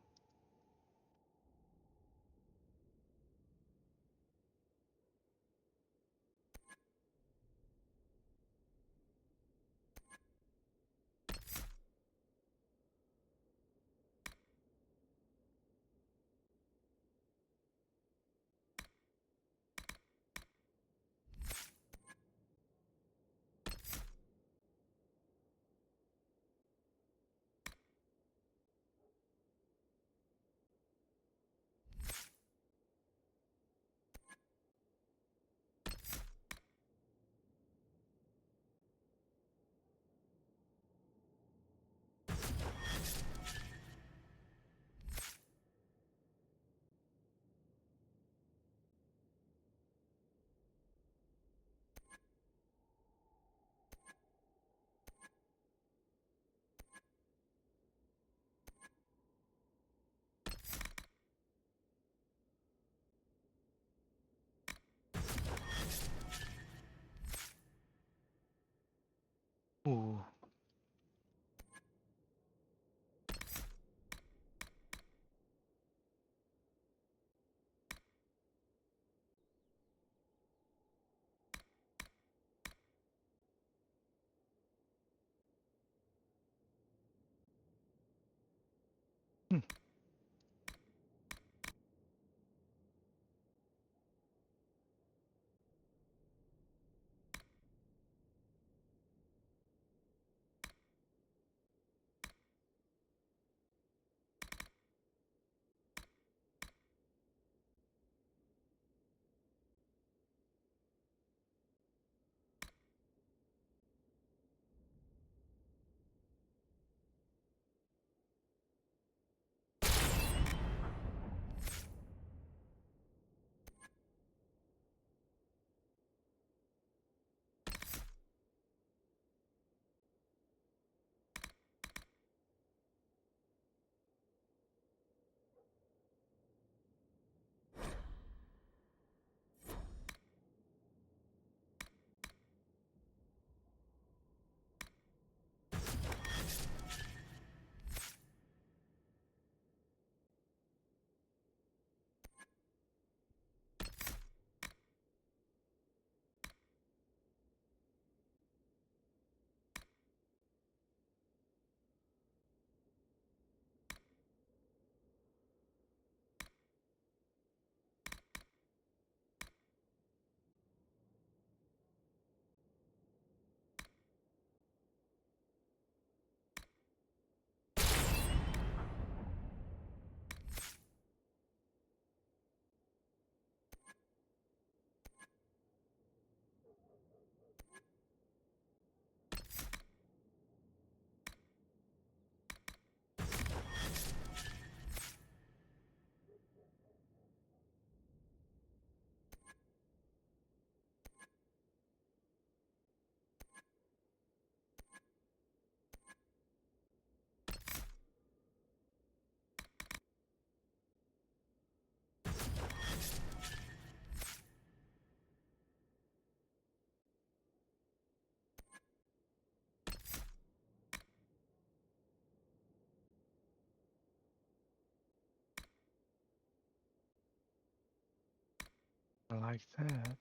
like that.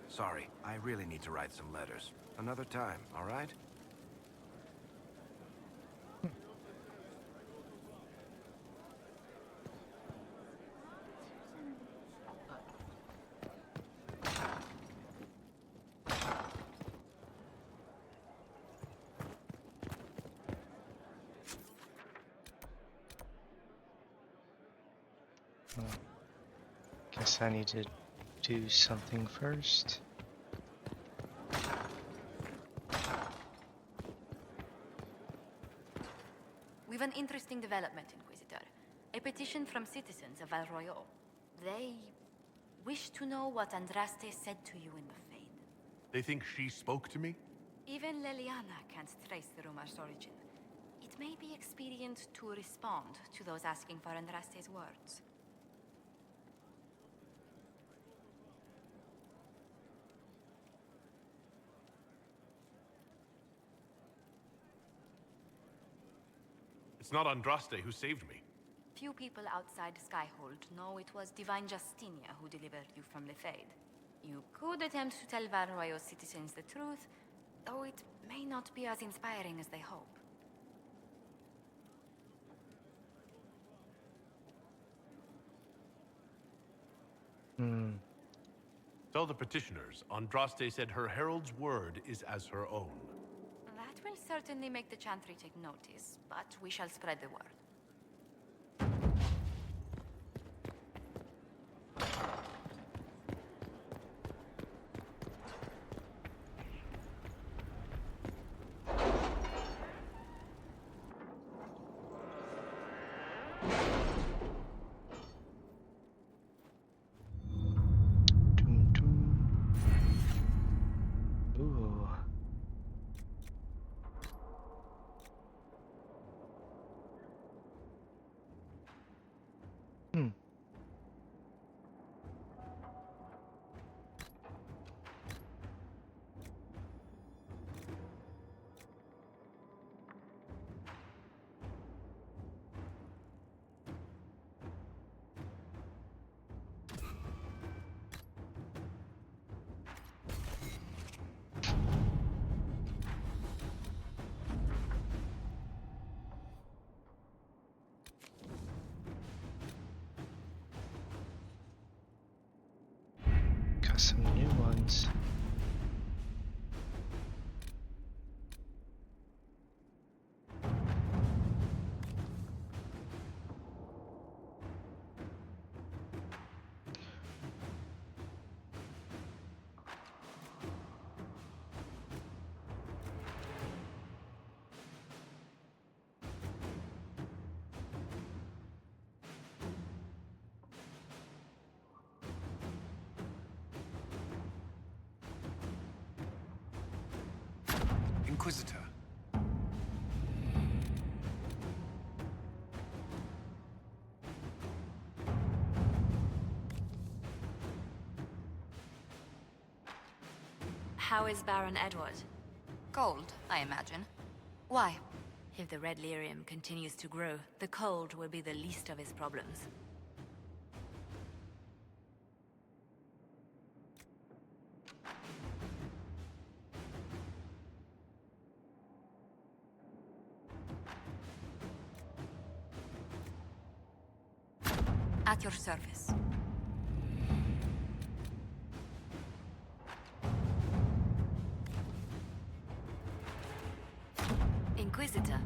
Sorry, I really need to write some letters. Another time, all right? Guess I need to do something first. We've an interesting development, Inquisitor. A petition from citizens of Val Royal. They wish to know what Andraste said to you in the Fade. They think she spoke to me? Even Leliana can't trace the rumor's origin. It may be expedient to respond to those asking for Andraste's words. It's not Andraste who saved me. Few people outside Skyhold know it was Divine Justinia who delivered you from the Fade. You could attempt to tell Val Royal citizens the truth, though it may not be as inspiring as they hope. Tell the petitioners, Andraste said her herald's word is as her own. That will certainly make the Chantry take notice, but we shall spread the word. Ooh. Got some new ones. Inquisitor. How is Baron Edward? Cold, I imagine. Why? If the red lyrium continues to grow, the cold will be the least of his problems. At your service. Inquisitor.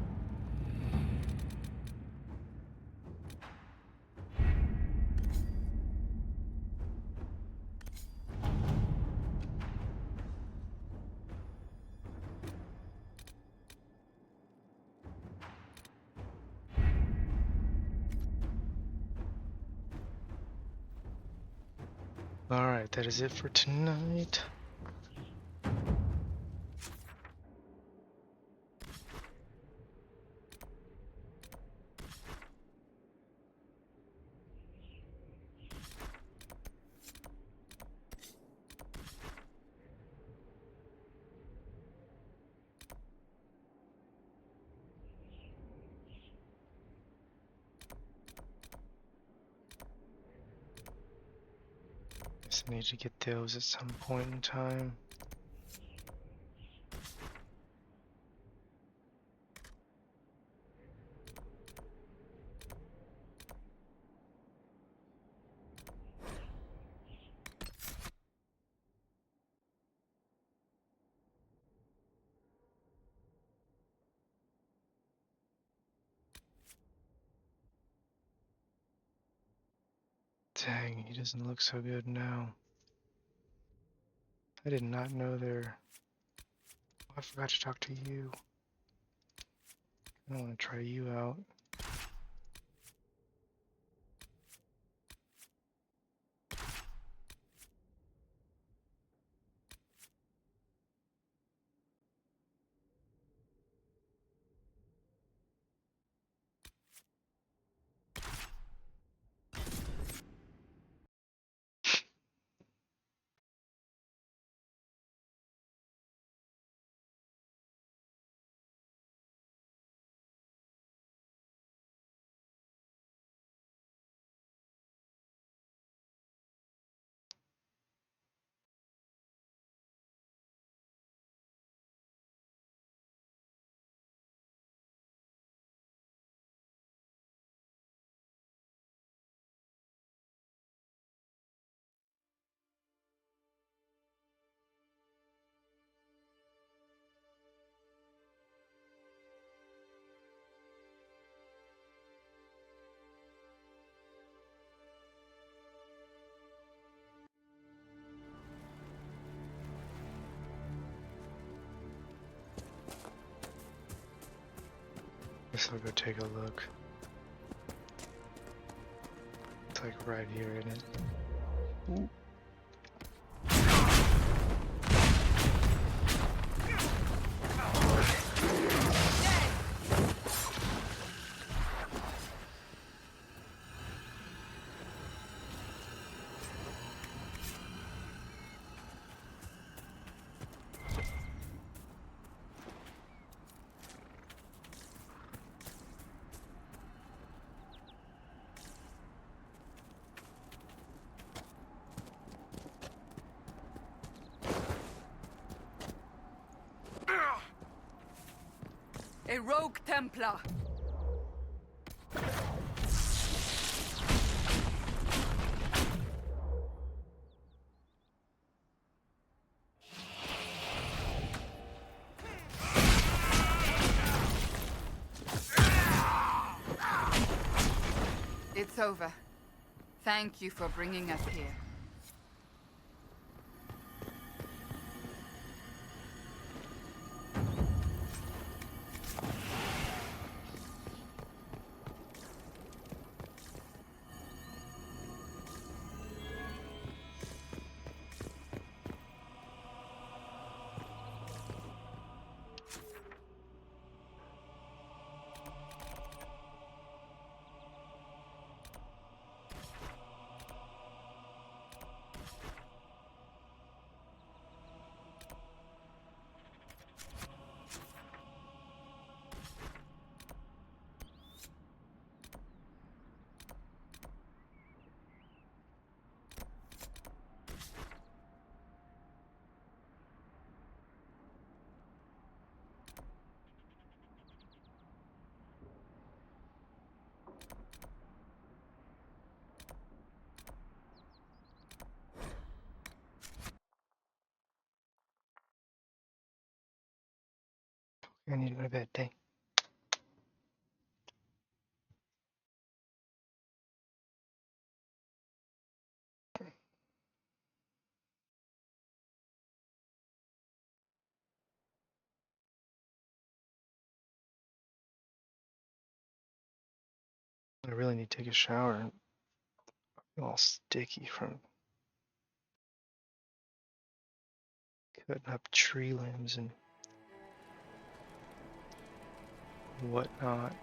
Alright, that is it for tonight. Guess I need to get those at some point in time. Dang, he doesn't look so good now. I did not know there. Oh, I forgot to talk to you. I want to try you out. Guess I'll go take a look. It's like right here, isn't it? Ooh. A rogue Templar. It's over. Thank you for bringing us here. I need to go to bed. Dang. I really need to take a shower. I feel all sticky from cutting up tree limbs and whatnot.